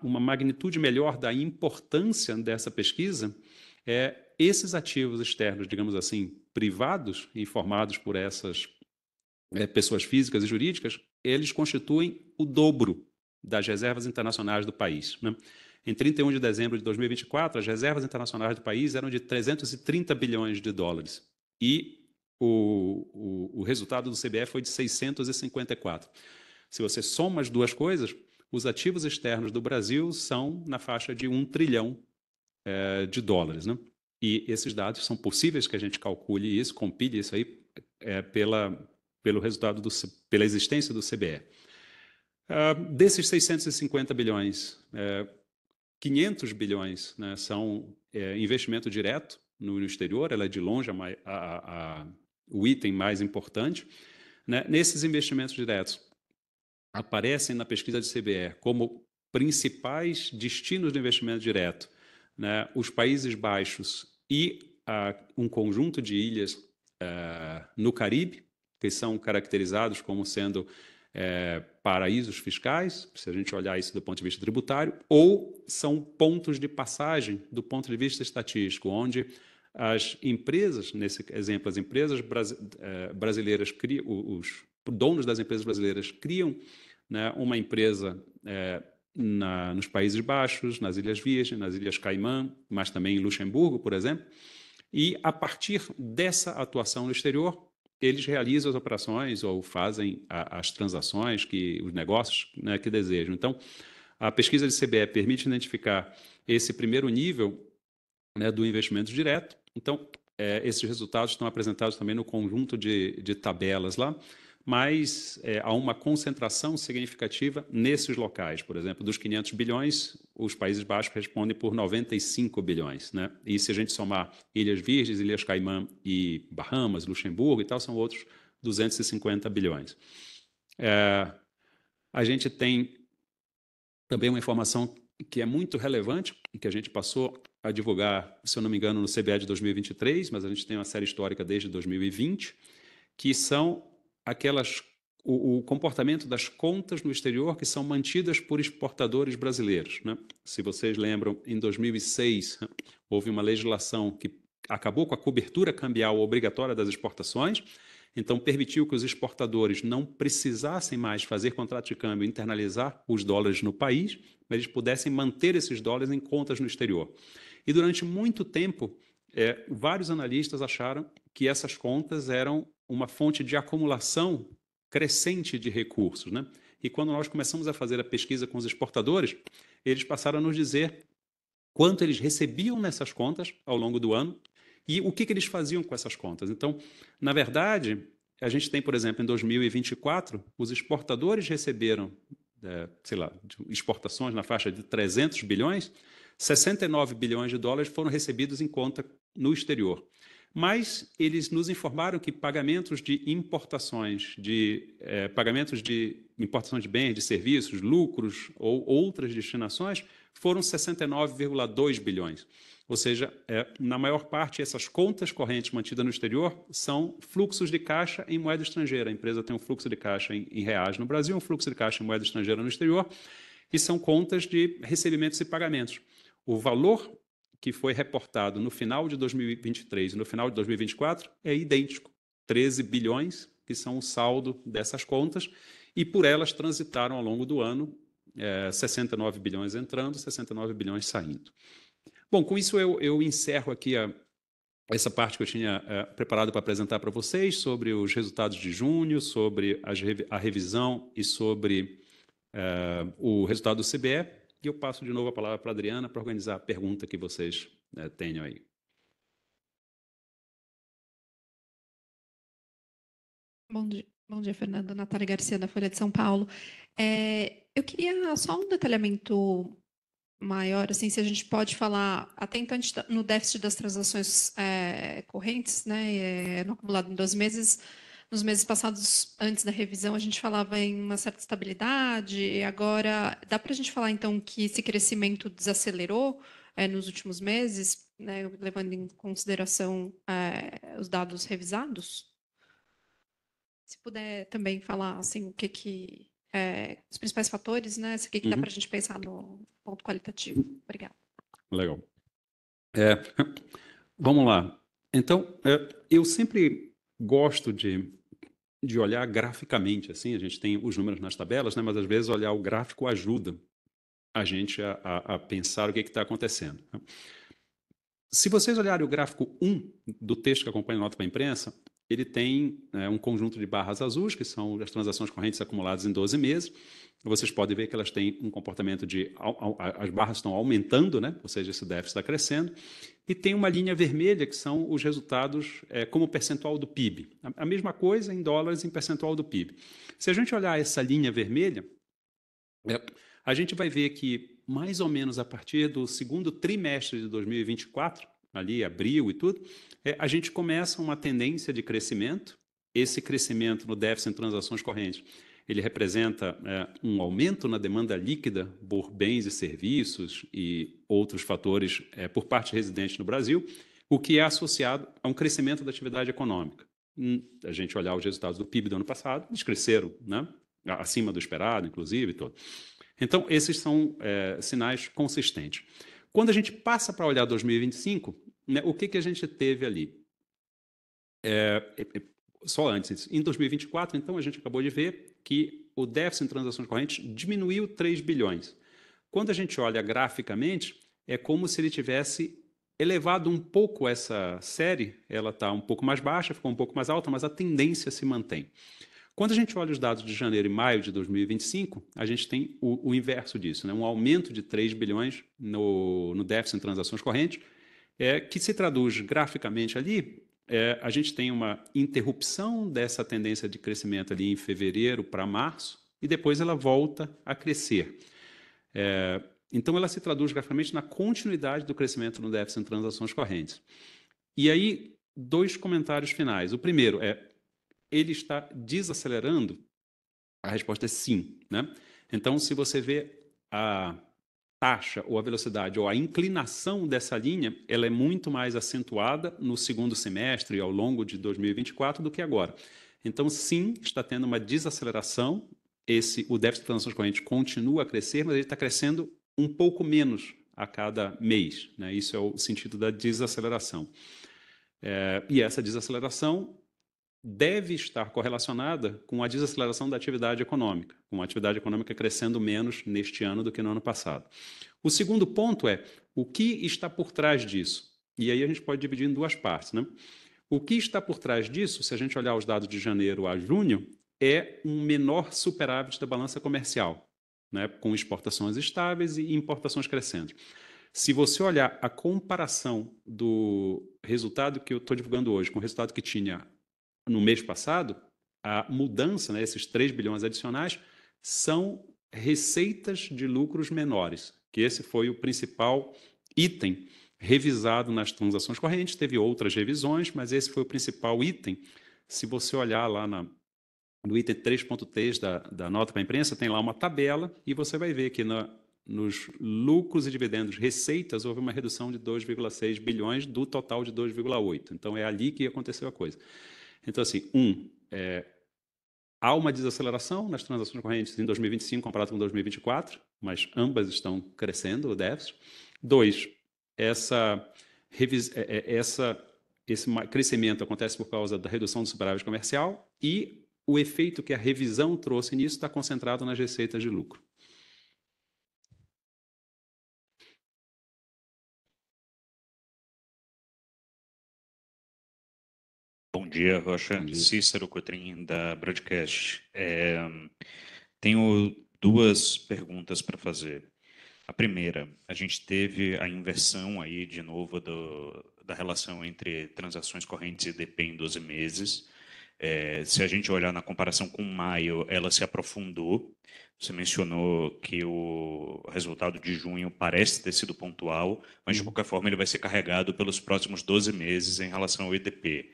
uma magnitude melhor da importância dessa pesquisa, esses ativos externos, digamos assim, privados, informados por essas pessoas físicas e jurídicas, eles constituem o dobro das reservas internacionais do país, né? Em 31 de dezembro de 2024, as reservas internacionais do país eram de 330 bilhões de dólares. E o resultado do CBE foi de 654. Se você soma as duas coisas, os ativos externos do Brasil são na faixa de 1 trilhão de dólares, né? E esses dados são possíveis que a gente calcule isso, compile isso aí pelo resultado pela existência do CBE. Desses 650 bilhões, 500 bilhões, né, são investimento direto no exterior. Ela é de longe o item mais importante, né? Nesses investimentos diretos, aparecem na pesquisa de CBE como principais destinos de investimento direto, né, os Países Baixos e um conjunto de ilhas no Caribe, que são caracterizados como sendo paraísos fiscais, se a gente olhar isso do ponto de vista tributário, ou são pontos de passagem do ponto de vista estatístico, onde as empresas, nesse exemplo, as empresas brasileiras criam, os donos das empresas brasileiras criam, né, uma empresa nos Países Baixos, nas Ilhas Virgens, nas Ilhas Caimã, mas também em Luxemburgo, por exemplo, e a partir dessa atuação no exterior, eles realizam as operações ou fazem as transações, os negócios, né, que desejam. Então, a pesquisa de CBE permite identificar esse primeiro nível, né, do investimento direto. Então, esses resultados estão apresentados também no conjunto de tabelas lá, mas há uma concentração significativa nesses locais. Por exemplo, dos 500 bilhões, os Países Baixos respondem por 95 bilhões. Né? E se a gente somar Ilhas Virgens, Ilhas Caimã e Bahamas, Luxemburgo e tal, são outros 250 bilhões. A gente tem também uma informação que é muito relevante, que a gente passou a divulgar, se eu não me engano, no CBE de 2023, mas a gente tem uma série histórica desde 2020, que são o comportamento das contas no exterior que são mantidas por exportadores brasileiros, né? Se vocês lembram, em 2006, houve uma legislação que acabou com a cobertura cambial obrigatória das exportações, então permitiu que os exportadores não precisassem mais fazer contrato de câmbio e internalizar os dólares no país, mas eles pudessem manter esses dólares em contas no exterior. E durante muito tempo, vários analistas acharam que essas contas eram uma fonte de acumulação crescente de recursos, né? E quando nós começamos a fazer a pesquisa com os exportadores, eles passaram a nos dizer quanto eles recebiam nessas contas ao longo do ano E o que eles faziam com essas contas? Então, na verdade, a gente tem, por exemplo, em 2024, os exportadores receberam, sei lá, exportações na faixa de 300 bilhões, 69 bilhões de dólares foram recebidos em conta no exterior. Mas eles nos informaram que pagamentos de importações, pagamentos de importação de bens, de serviços, lucros ou outras destinações foram 69,2 bilhões. Ou seja, na maior parte, essas contas correntes mantidas no exterior são fluxos de caixa em moeda estrangeira. A empresa tem um fluxo de caixa em reais no Brasil, um fluxo de caixa em moeda estrangeira no exterior, e são contas de recebimentos e pagamentos. O valor que foi reportado no final de 2023 e no final de 2024 é idêntico, 13 bilhões, que são o saldo dessas contas, e por elas transitaram ao longo do ano 69 bilhões entrando, 69 bilhões saindo. Bom, com isso eu encerro aqui essa parte que eu tinha preparado para apresentar para vocês sobre os resultados de junho, sobre a revisão e sobre o resultado do CBE. E eu passo de novo a palavra para a Adriana para organizar a pergunta que vocês tenham aí. Bom dia, Fernando. Natália Garcia, da Folha de São Paulo. Eu queria só um detalhamento maior, assim, se a gente pode falar, até então, no déficit das transações correntes, né, no acumulado em 12 meses, nos meses passados, antes da revisão, a gente falava em uma certa estabilidade, e agora, dá para a gente falar, então, que esse crescimento desacelerou nos últimos meses, né, levando em consideração os dados revisados? Se puder também falar, assim, o que os principais fatores, né? O que dá para a gente pensar no ponto qualitativo. Obrigada. Legal. Vamos lá. Então, eu sempre gosto de olhar graficamente, assim, a gente tem os números nas tabelas, né? Mas às vezes olhar o gráfico ajuda a gente a pensar o que está acontecendo. Se vocês olharem o gráfico 1 do texto que acompanha a nota para a imprensa, ele tem um conjunto de barras azuis, que são as transações correntes acumuladas em 12 meses. Vocês podem ver que elas têm um comportamento as barras estão aumentando, né? Ou seja, esse déficit está crescendo. E tem uma linha vermelha, que são os resultados como percentual do PIB. A mesma coisa em dólares em percentual do PIB. Se a gente olhar essa linha vermelha, a gente vai ver que, mais ou menos a partir do segundo trimestre de 2024, ali abril e tudo, a gente começa uma tendência de crescimento. Esse crescimento no déficit em transações correntes, ele representa um aumento na demanda líquida por bens e serviços e outros fatores por parte residente no Brasil, o que é associado a um crescimento da atividade econômica. A gente olhar os resultados do PIB do ano passado, eles cresceram, né? Acima do esperado, inclusive, e todo. Então, esses são sinais consistentes. Quando a gente passa para olhar 2025, né, o que a gente teve ali? Só antes, em 2024, então, a gente acabou de ver que o déficit em transações correntes diminuiu 3 bilhões. Quando a gente olha graficamente, é como se ele tivesse elevado um pouco essa série, ela está um pouco mais baixa, ficou um pouco mais alta, mas a tendência se mantém. Quando a gente olha os dados de janeiro e maio de 2025, a gente tem o inverso disso, né? Um aumento de 3 bilhões no déficit em transações correntes, que se traduz graficamente ali. A gente tem uma interrupção dessa tendência de crescimento ali em fevereiro para março, e depois ela volta a crescer. Então, ela se traduz graficamente na continuidade do crescimento no déficit em transações correntes. E aí, 2 comentários finais. O primeiro ele está desacelerando? A resposta é sim, né? Então, se você vê a taxa ou a velocidade ou a inclinação dessa linha, ela é muito mais acentuada no segundo semestre e ao longo de 2024 do que agora. Então, sim, está tendo uma desaceleração. O déficit de transações correntes continua a crescer, mas ele está crescendo um pouco menos a cada mês, né? Isso é o sentido da desaceleração. E essa desaceleração deve estar correlacionada com a desaceleração da atividade econômica, com a atividade econômica crescendo menos neste ano do que no ano passado. O segundo ponto é o que está por trás disso. E aí a gente pode dividir em 2 partes, né? O que está por trás disso, se a gente olhar os dados de janeiro a junho, é um menor superávit da balança comercial, né? Com exportações estáveis e importações crescendo. Se você olhar a comparação do resultado que eu estou divulgando hoje com o resultado que tinha no mês passado, a mudança, né, esses 3 bilhões adicionais, são receitas de lucros menores, que esse foi o principal item revisado nas transações correntes. Teve outras revisões, mas esse foi o principal item. Se você olhar lá no item 3.3 da nota para a imprensa, tem lá uma tabela e você vai ver que nos lucros e dividendos receitas houve uma redução de 2,6 bilhões do total de 2,8. Então, é ali que aconteceu a coisa. Então, assim, há uma desaceleração nas transações correntes em 2025 comparado com 2024, mas ambas estão crescendo, o déficit. 2, esse crescimento acontece por causa da redução do superávit comercial e o efeito que a revisão trouxe nisso está concentrado nas receitas de lucro. Bom dia, Rocha. Bom dia. Cícero Cotrim, da Broadcast. Tenho duas perguntas para fazer. A primeira, a gente teve a inversão aí, de novo, da relação entre transações correntes e IDP em 12 meses. Se a gente olhar na comparação com maio, ela se aprofundou. Você mencionou que o resultado de junho parece ter sido pontual, mas, de qualquer forma, ele vai ser carregado pelos próximos 12 meses em relação ao IDP.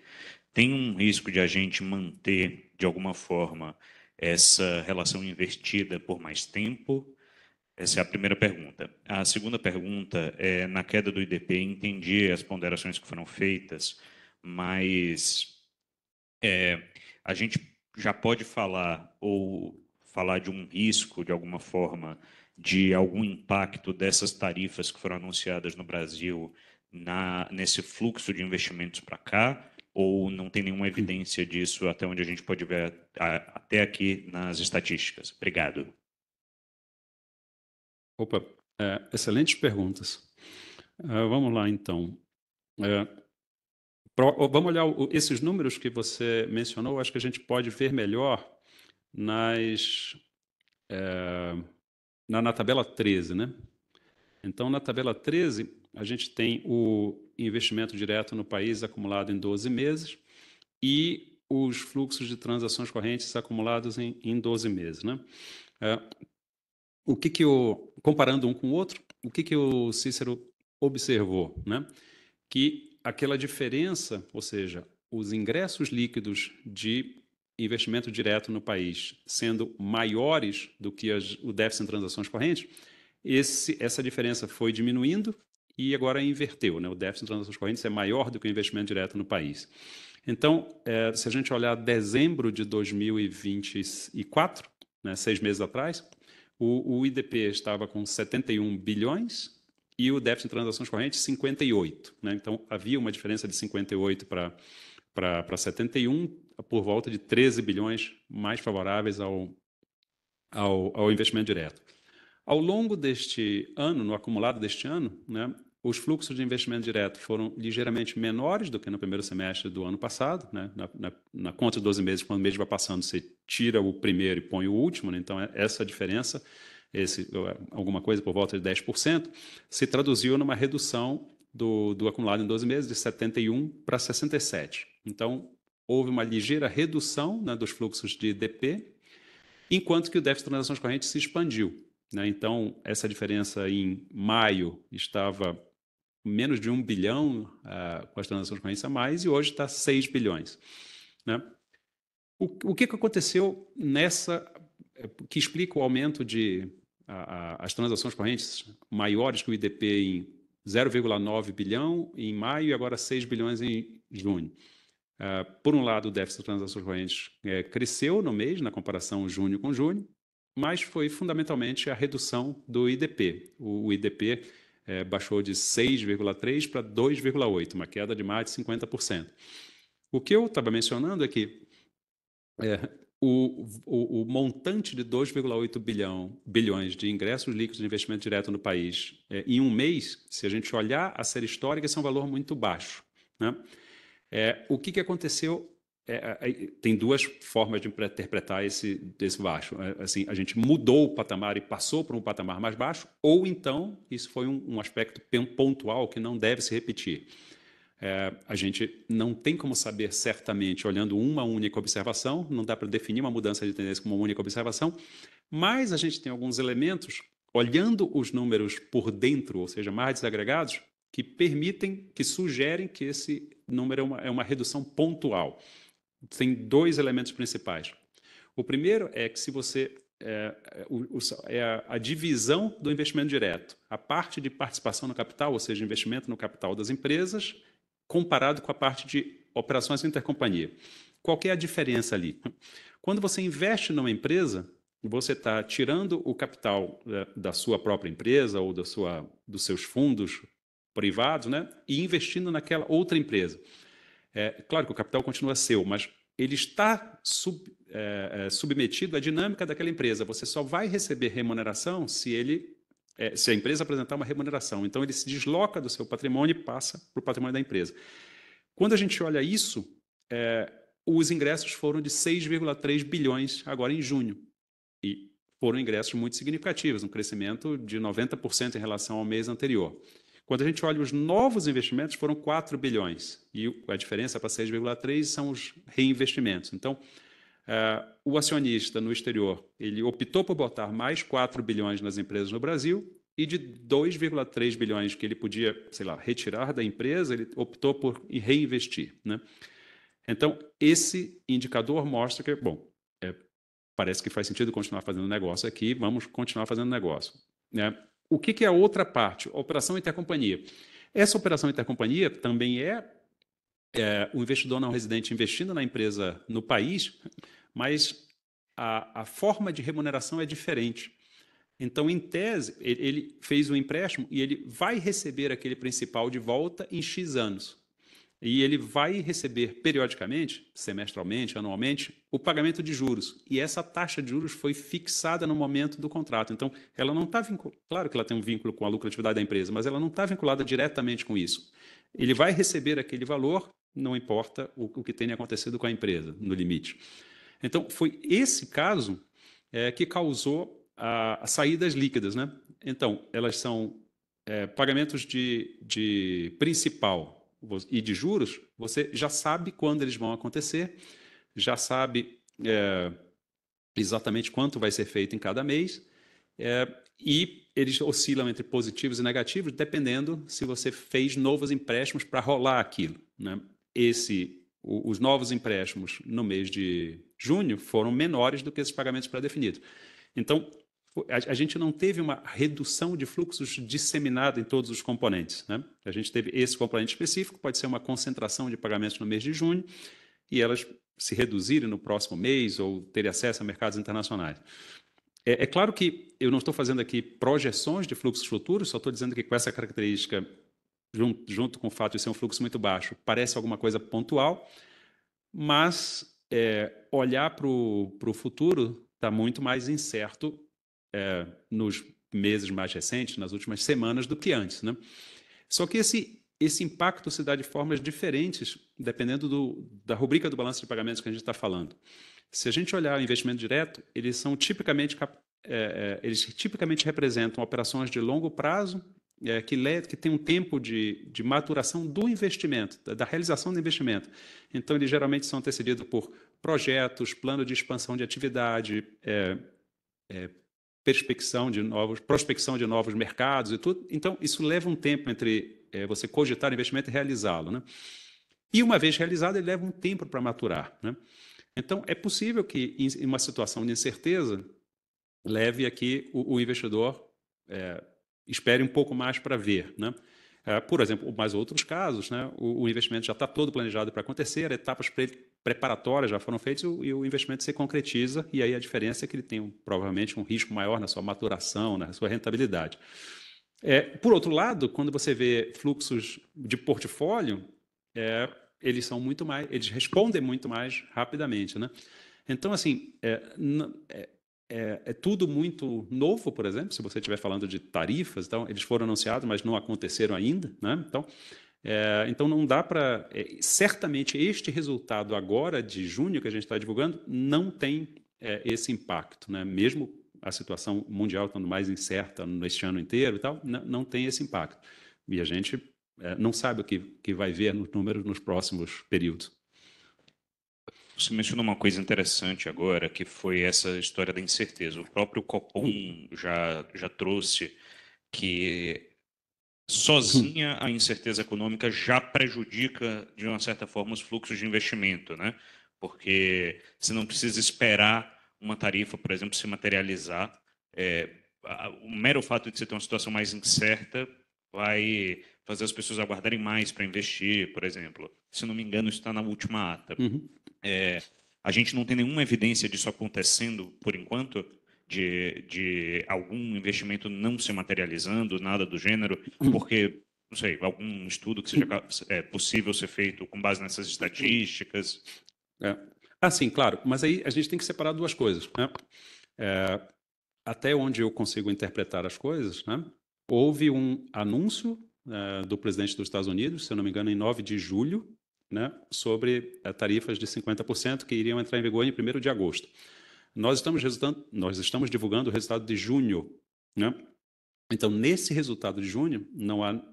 Tem um risco de a gente manter, de alguma forma, essa relação invertida por mais tempo? Essa é a primeira pergunta. A segunda pergunta é, na queda do IDP, entendi as ponderações que foram feitas, mas a gente já pode falar de um risco, de alguma forma, de algum impacto dessas tarifas que foram anunciadas no Brasil nesse fluxo de investimentos para cá, ou não tem nenhuma evidência disso até onde a gente pode ver até aqui nas estatísticas? Obrigado. Opa, excelentes perguntas. Vamos lá, então. Vamos olhar esses números que você mencionou, acho que a gente pode ver melhor na tabela 13, né? Então, na tabela 13, a gente tem o investimento direto no país acumulado em 12 meses e os fluxos de transações correntes acumulados em 12 meses, né? Comparando um com o outro, o que o Cícero observou, né? Que aquela diferença, ou seja, os ingressos líquidos de investimento direto no país sendo maiores do que o déficit em transações correntes, essa diferença foi diminuindo e agora inverteu, né? O déficit em transações correntes é maior do que o investimento direto no país. Então, se a gente olhar dezembro de 2024, né, 6 meses atrás, o IDP estava com 71 bilhões e o déficit em transações correntes 58. Né? Então, havia uma diferença de 58 para 71, por volta de 13 bilhões mais favoráveis ao investimento direto. Ao longo deste ano, no acumulado deste ano, né, os fluxos de investimento direto foram ligeiramente menores do que no primeiro semestre do ano passado. Né? Na conta de 12 meses, quando o mês vai passando, você tira o primeiro e põe o último. Né? Então, essa diferença, alguma coisa por volta de 10%, se traduziu numa redução do acumulado em 12 meses de 71 para 67. Então, houve uma ligeira redução, né, dos fluxos de IDP, enquanto que o déficit de transações correntes se expandiu. Né? Então, essa diferença em maio estava menos de 1 bilhão com as transações correntes a mais, e hoje está 6 bilhões. Né? O que aconteceu que explica o aumento de as transações correntes maiores que o IDP em 0,9 bilhão em maio e agora 6 bilhões em junho? Por um lado, o déficit de transações correntes cresceu no mês, na comparação junho com junho, mas foi fundamentalmente a redução do IDP. O IDP baixou de 6,3 para 2,8, uma queda de mais de 50%. O que eu estava mencionando é que o montante de 2,8 bilhões de ingressos líquidos de investimento direto no país em um mês, se a gente olhar a série histórica, esse é um valor muito baixo. Né? O que aconteceu tem duas formas de interpretar esse baixo. Assim, a gente mudou o patamar e passou para um patamar mais baixo, ou então isso foi um aspecto pontual que não deve se repetir. A gente não tem como saber certamente, olhando uma única observação, não dá para definir uma mudança de tendência como uma única observação, mas a gente tem alguns elementos, olhando os números por dentro, ou seja, mais desagregados, que permitem, que sugerem que esse número é uma redução pontual. Tem dois elementos principais. O primeiro é que se você a divisão do investimento direto, a parte de participação no capital, ou seja, investimento no capital das empresas, comparado com a parte de operações intercompanhia. Qual que é a diferença ali? Quando você investe numa empresa, você está tirando o capital da sua própria empresa ou dos seus fundos privados, né, e investindo naquela outra empresa. Claro que o capital continua seu, mas ele está submetido à dinâmica daquela empresa. Você só vai receber remuneração se a empresa apresentar uma remuneração. Então, ele se desloca do seu patrimônio e passa para o patrimônio da empresa. Quando a gente olha isso, os ingressos foram de 6,3 bilhões agora em junho. E foram ingressos muito significativos, um crescimento de 90% em relação ao mês anterior. Quando a gente olha os novos investimentos, foram 4 bilhões. E a diferença para 6,3 são os reinvestimentos. Então, o acionista no exterior, ele optou por botar mais 4 bilhões nas empresas no Brasil e de 2,3 bilhões que ele podia, retirar da empresa, ele optou por reinvestir, né? Então, esse indicador mostra que, parece que faz sentido continuar fazendo negócio aqui, vamos continuar fazendo negócio, né? O que é a outra parte? A operação intercompanhia. Essa operação intercompanhia também o investidor não residente investindo na empresa no país, mas a forma de remuneração é diferente. Então, em tese, ele fez um empréstimo e ele vai receber aquele principal de volta em X anos. E ele vai receber periodicamente, semestralmente, anualmente, o pagamento de juros. E essa taxa de juros foi fixada no momento do contrato. Então, ela não está vinculada. Claro que ela tem um vínculo com a lucratividade da empresa, mas ela não está vinculada diretamente com isso. Ele vai receber aquele valor, não importa o que tenha acontecido com a empresa, no limite. Então, foi esse caso que causou as saídas líquidas, né? Então, elas são pagamentos de principal e de juros, você já sabe quando eles vão acontecer, já sabe exatamente quanto vai ser feito em cada mês, e eles oscilam entre positivos e negativos, dependendo se você fez novos empréstimos para rolar aquilo, né? Os novos empréstimos no mês de junho foram menores do que esses pagamentos pré-definidos. Então, a gente não teve uma redução de fluxos disseminada em todos os componentes, né? A gente teve esse componente específico, pode ser uma concentração de pagamentos no mês de junho e elas se reduzirem no próximo mês ou terem acesso a mercados internacionais. É claro que eu não estou fazendo aqui projeções de fluxos futuros, só estou dizendo que com essa característica, junto com o fato de ser um fluxo muito baixo, parece alguma coisa pontual, mas olhar para o futuro está muito mais incerto nos meses mais recentes, nas últimas semanas, do que antes, né? Só que esse impacto se dá de formas diferentes, dependendo da rubrica do balanço de pagamentos que a gente está falando. Se a gente olhar o investimento direto, eles tipicamente representam operações de longo prazo, que tem um tempo de maturação do investimento, da realização do investimento. Então, eles geralmente são antecedidos por projetos, plano de expansão de atividade, prospecção de novos mercados e tudo. Então, isso leva um tempo entre você cogitar o investimento e realizá-lo, né? E uma vez realizado, ele leva um tempo para maturar, né? Então, é possível que, em uma situação de incerteza, leve aqui o investidor espere um pouco mais para ver, né? Por exemplo, mais outros casos, né? O investimento já está todo planejado para acontecer, etapas preparatórias já foram feitas e o investimento se concretiza, e aí a diferença é que ele tem provavelmente um risco maior na sua maturação, na sua rentabilidade. Por outro lado, quando você vê fluxos de portfólio, eles respondem muito mais rapidamente, né? Então, assim, é tudo muito novo, por exemplo, se você estiver falando de tarifas, então, eles foram anunciados, mas não aconteceram ainda, né? Então, Então, não dá para... certamente, este resultado agora, de junho, que a gente está divulgando, não tem esse impacto, né? Mesmo a situação mundial estando mais incerta neste ano inteiro e tal, não tem esse impacto. E a gente não sabe o que vai ver nos números nos próximos períodos. Você mencionou uma coisa interessante agora, que foi essa história da incerteza. O próprio Copom já trouxe que sozinha a incerteza econômica já prejudica, de uma certa forma, os fluxos de investimento, né? Porque você não precisa esperar uma tarifa, por exemplo, se materializar. O mero fato de você ter uma situação mais incerta vai fazer as pessoas aguardarem mais para investir, por exemplo. Se não me engano, isso está na última ata. A gente não tem nenhuma evidência disso acontecendo, por enquanto, de algum investimento não se materializando, nada do gênero, porque, não sei, algum estudo que seja possível ser feito com base nessas estatísticas? Sim, claro, mas aí a gente tem que separar duas coisas, né? Até onde eu consigo interpretar as coisas, né? Houve um anúncio do presidente dos Estados Unidos, se eu não me engano, em 9 de julho, né, sobre tarifas de 50% que iriam entrar em vigor em 1º de agosto. Nós estamos divulgando o resultado de junho, né? Então, nesse resultado de junho, não há,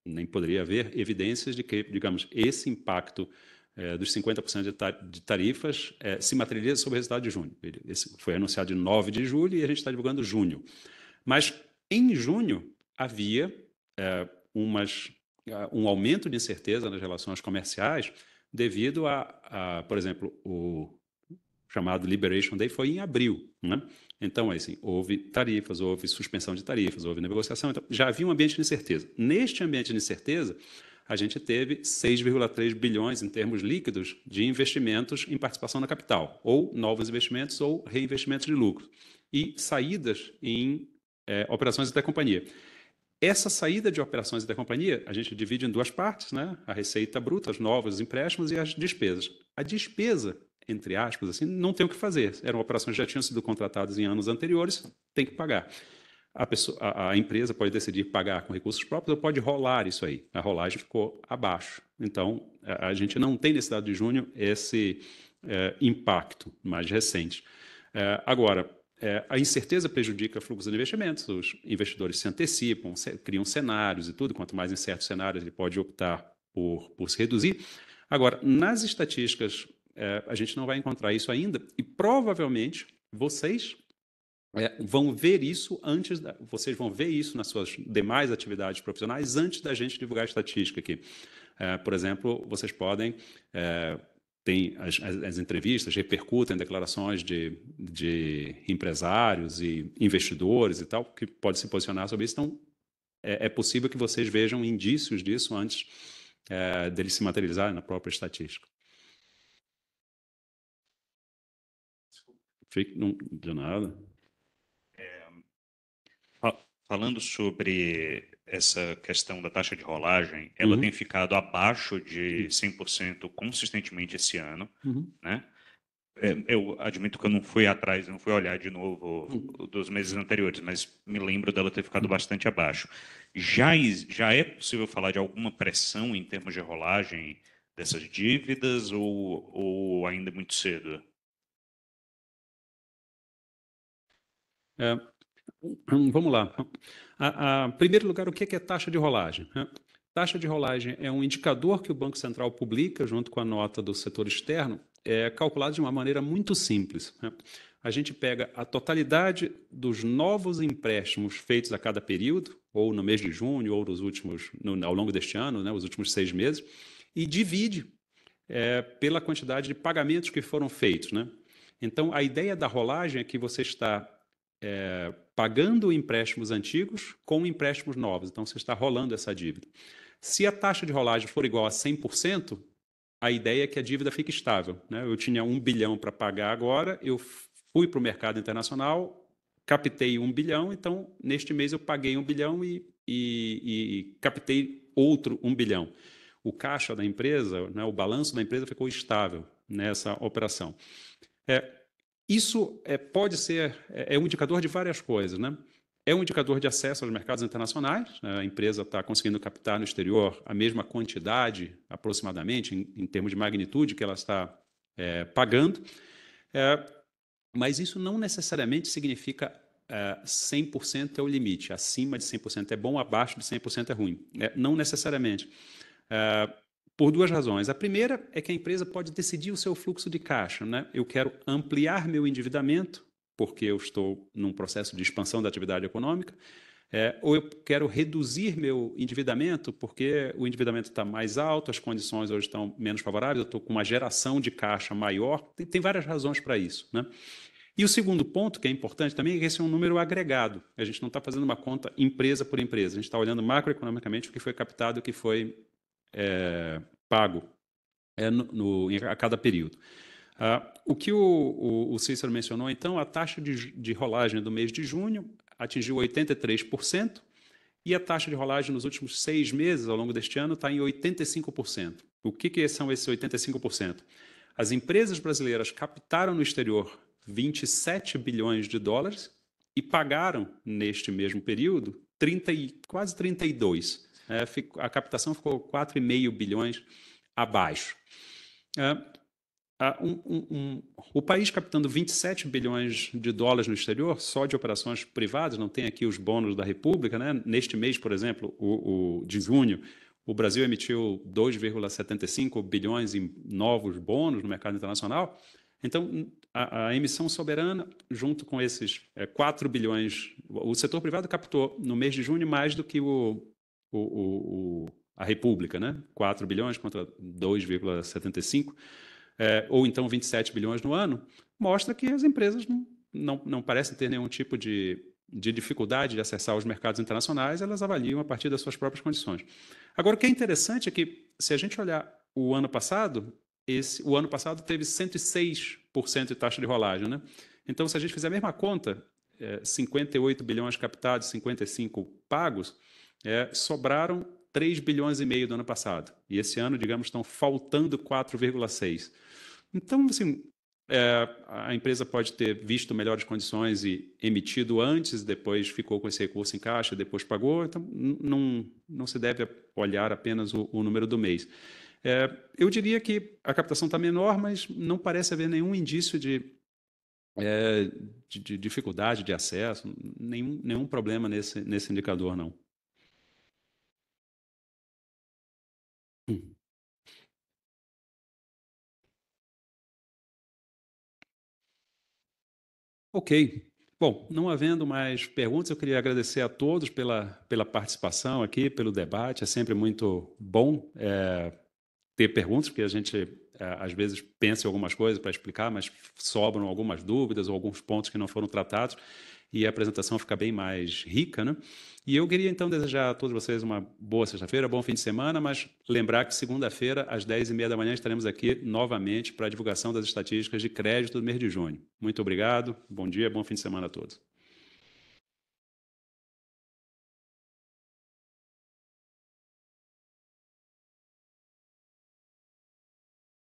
nem poderia haver evidências de que, digamos, esse impacto dos 50% de tarifas se materializa sobre o resultado de junho. Esse foi anunciado de 9 de julho e a gente está divulgando junho. Mas, em junho, havia um aumento de incerteza nas relações comerciais devido por exemplo, o chamado Liberation Day foi em abril, né? Então, assim, houve tarifas, houve suspensão de tarifas, houve negociação, então já havia um ambiente de incerteza. Neste ambiente de incerteza, a gente teve 6,3 bilhões em termos líquidos de investimentos em participação na capital, ou novos investimentos ou reinvestimentos de lucro, e saídas em operações intercompanhia. Essa saída de operações intercompanhia, a gente divide em duas partes, né? A receita bruta, os novos empréstimos e as despesas. A despesa, entre aspas, assim, não tem o que fazer. Eram operações que já tinham sido contratadas em anos anteriores, tem que pagar. A empresa pode decidir pagar com recursos próprios ou pode rolar isso aí. A rolagem ficou abaixo. Então, a gente não tem nesse dado de junho esse impacto mais recente. Agora, a incerteza prejudica fluxos de investimentos, os investidores se antecipam, criam cenários e tudo, quanto mais incertos cenários, ele pode optar por se reduzir. Agora, nas estatísticas, a gente não vai encontrar isso ainda e provavelmente vocês vão ver isso vocês vão ver isso nas suas demais atividades profissionais antes da gente divulgar a estatística aqui. Por exemplo, vocês podem... tem as entrevistas, repercutem declarações de empresários e investidores e tal, que podem se posicionar sobre isso. Então, é possível que vocês vejam indícios disso antes dele se materializar na própria estatística. Não de nada. Falando sobre essa questão da taxa de rolagem, ela tem ficado abaixo de 100% consistentemente esse ano, né? Eu admito que eu não fui atrás, não fui olhar de novo dos meses anteriores, mas me lembro dela ter ficado bastante abaixo. Já é possível falar de alguma pressão em termos de rolagem dessas dívidas ou ainda é muito cedo? Vamos lá. Em primeiro lugar, o que é taxa de rolagem? Taxa de rolagem é um indicador que o Banco Central publica junto com a nota do setor externo, calculado de uma maneira muito simples. A gente pega a totalidade dos novos empréstimos feitos a cada período, ou no mês de junho, ou ao longo deste ano, né, os últimos 6 meses, e divide pela quantidade de pagamentos que foram feitos, né? Então, a ideia da rolagem é que você está pagando empréstimos antigos com empréstimos novos. Então, você está rolando essa dívida. Se a taxa de rolagem for igual a 100%, a ideia é que a dívida fique estável, né? Eu tinha 1 bilhão para pagar agora, eu fui para o mercado internacional, captei 1 bilhão, então, neste mês eu paguei 1 bilhão e captei outro 1 bilhão. O caixa da empresa, né, o balanço da empresa ficou estável nessa operação. Isso pode ser um indicador de várias coisas, né? É um indicador de acesso aos mercados internacionais. A empresa está conseguindo captar no exterior a mesma quantidade, aproximadamente, em termos de magnitude, que ela está pagando. Mas isso não necessariamente significa 100% é o limite. Acima de 100% é bom, abaixo de 100% é ruim. Não necessariamente. Por duas razões. A primeira é que a empresa pode decidir o seu fluxo de caixa, né? Eu quero ampliar meu endividamento, porque eu estou num processo de expansão da atividade econômica, ou eu quero reduzir meu endividamento, porque o endividamento está mais alto, as condições hoje estão menos favoráveis, eu estou com uma geração de caixa maior. Tem várias razões para isso, né? E o segundo ponto, que é importante também, é que esse é um número agregado. A gente não está fazendo uma conta empresa por empresa, a gente está olhando macroeconomicamente o que foi captado, o que foi pago a cada período. O que o Cícero mencionou, então, a taxa de rolagem do mês de junho atingiu 83%, e a taxa de rolagem nos últimos 6 meses, ao longo deste ano, está em 85%. O que são esses 85%? As empresas brasileiras captaram no exterior 27 bilhões de dólares e pagaram, neste mesmo período, quase 32. A captação ficou 4,5 bilhões abaixo. O país captando 27 bilhões de dólares no exterior, só de operações privadas, não tem aqui os bônus da República, né? Neste mês, por exemplo, de junho, o Brasil emitiu 2,75 bilhões em novos bônus no mercado internacional. Então, a emissão soberana, junto com esses 4 bilhões, o setor privado captou no mês de junho mais do que a República, né? 4 bilhões contra 2,75, ou então 27 bilhões no ano, mostra que as empresas não parecem ter nenhum tipo de dificuldade de acessar os mercados internacionais, elas avaliam a partir das suas próprias condições. Agora, o que é interessante é que, se a gente olhar o ano passado teve 106% de taxa de rolagem, né? Então, se a gente fizer a mesma conta, 58 bilhões captados, 55 pagos, sobraram 3 bilhões e meio do ano passado. E esse ano, digamos, estão faltando 4,6. Então, assim, a empresa pode ter visto melhores condições e emitido antes, depois ficou com esse recurso em caixa, depois pagou. Então, não se deve olhar apenas o número do mês. Eu diria que a captação está menor, mas não parece haver nenhum indício de dificuldade de acesso, nenhum problema nesse indicador, não. Ok. Bom, não havendo mais perguntas, eu queria agradecer a todos pela participação aqui, pelo debate. É sempre muito bom ter perguntas, porque a gente, às vezes, pensa em algumas coisas para explicar, mas sobram algumas dúvidas ou alguns pontos que não foram tratados, e a apresentação fica bem mais rica, né? E eu queria, então, desejar a todos vocês uma boa sexta-feira, bom fim de semana, mas lembrar que segunda-feira, às 10h30 da manhã, estaremos aqui novamente para a divulgação das estatísticas de crédito do mês de junho. Muito obrigado, bom dia, bom fim de semana a todos.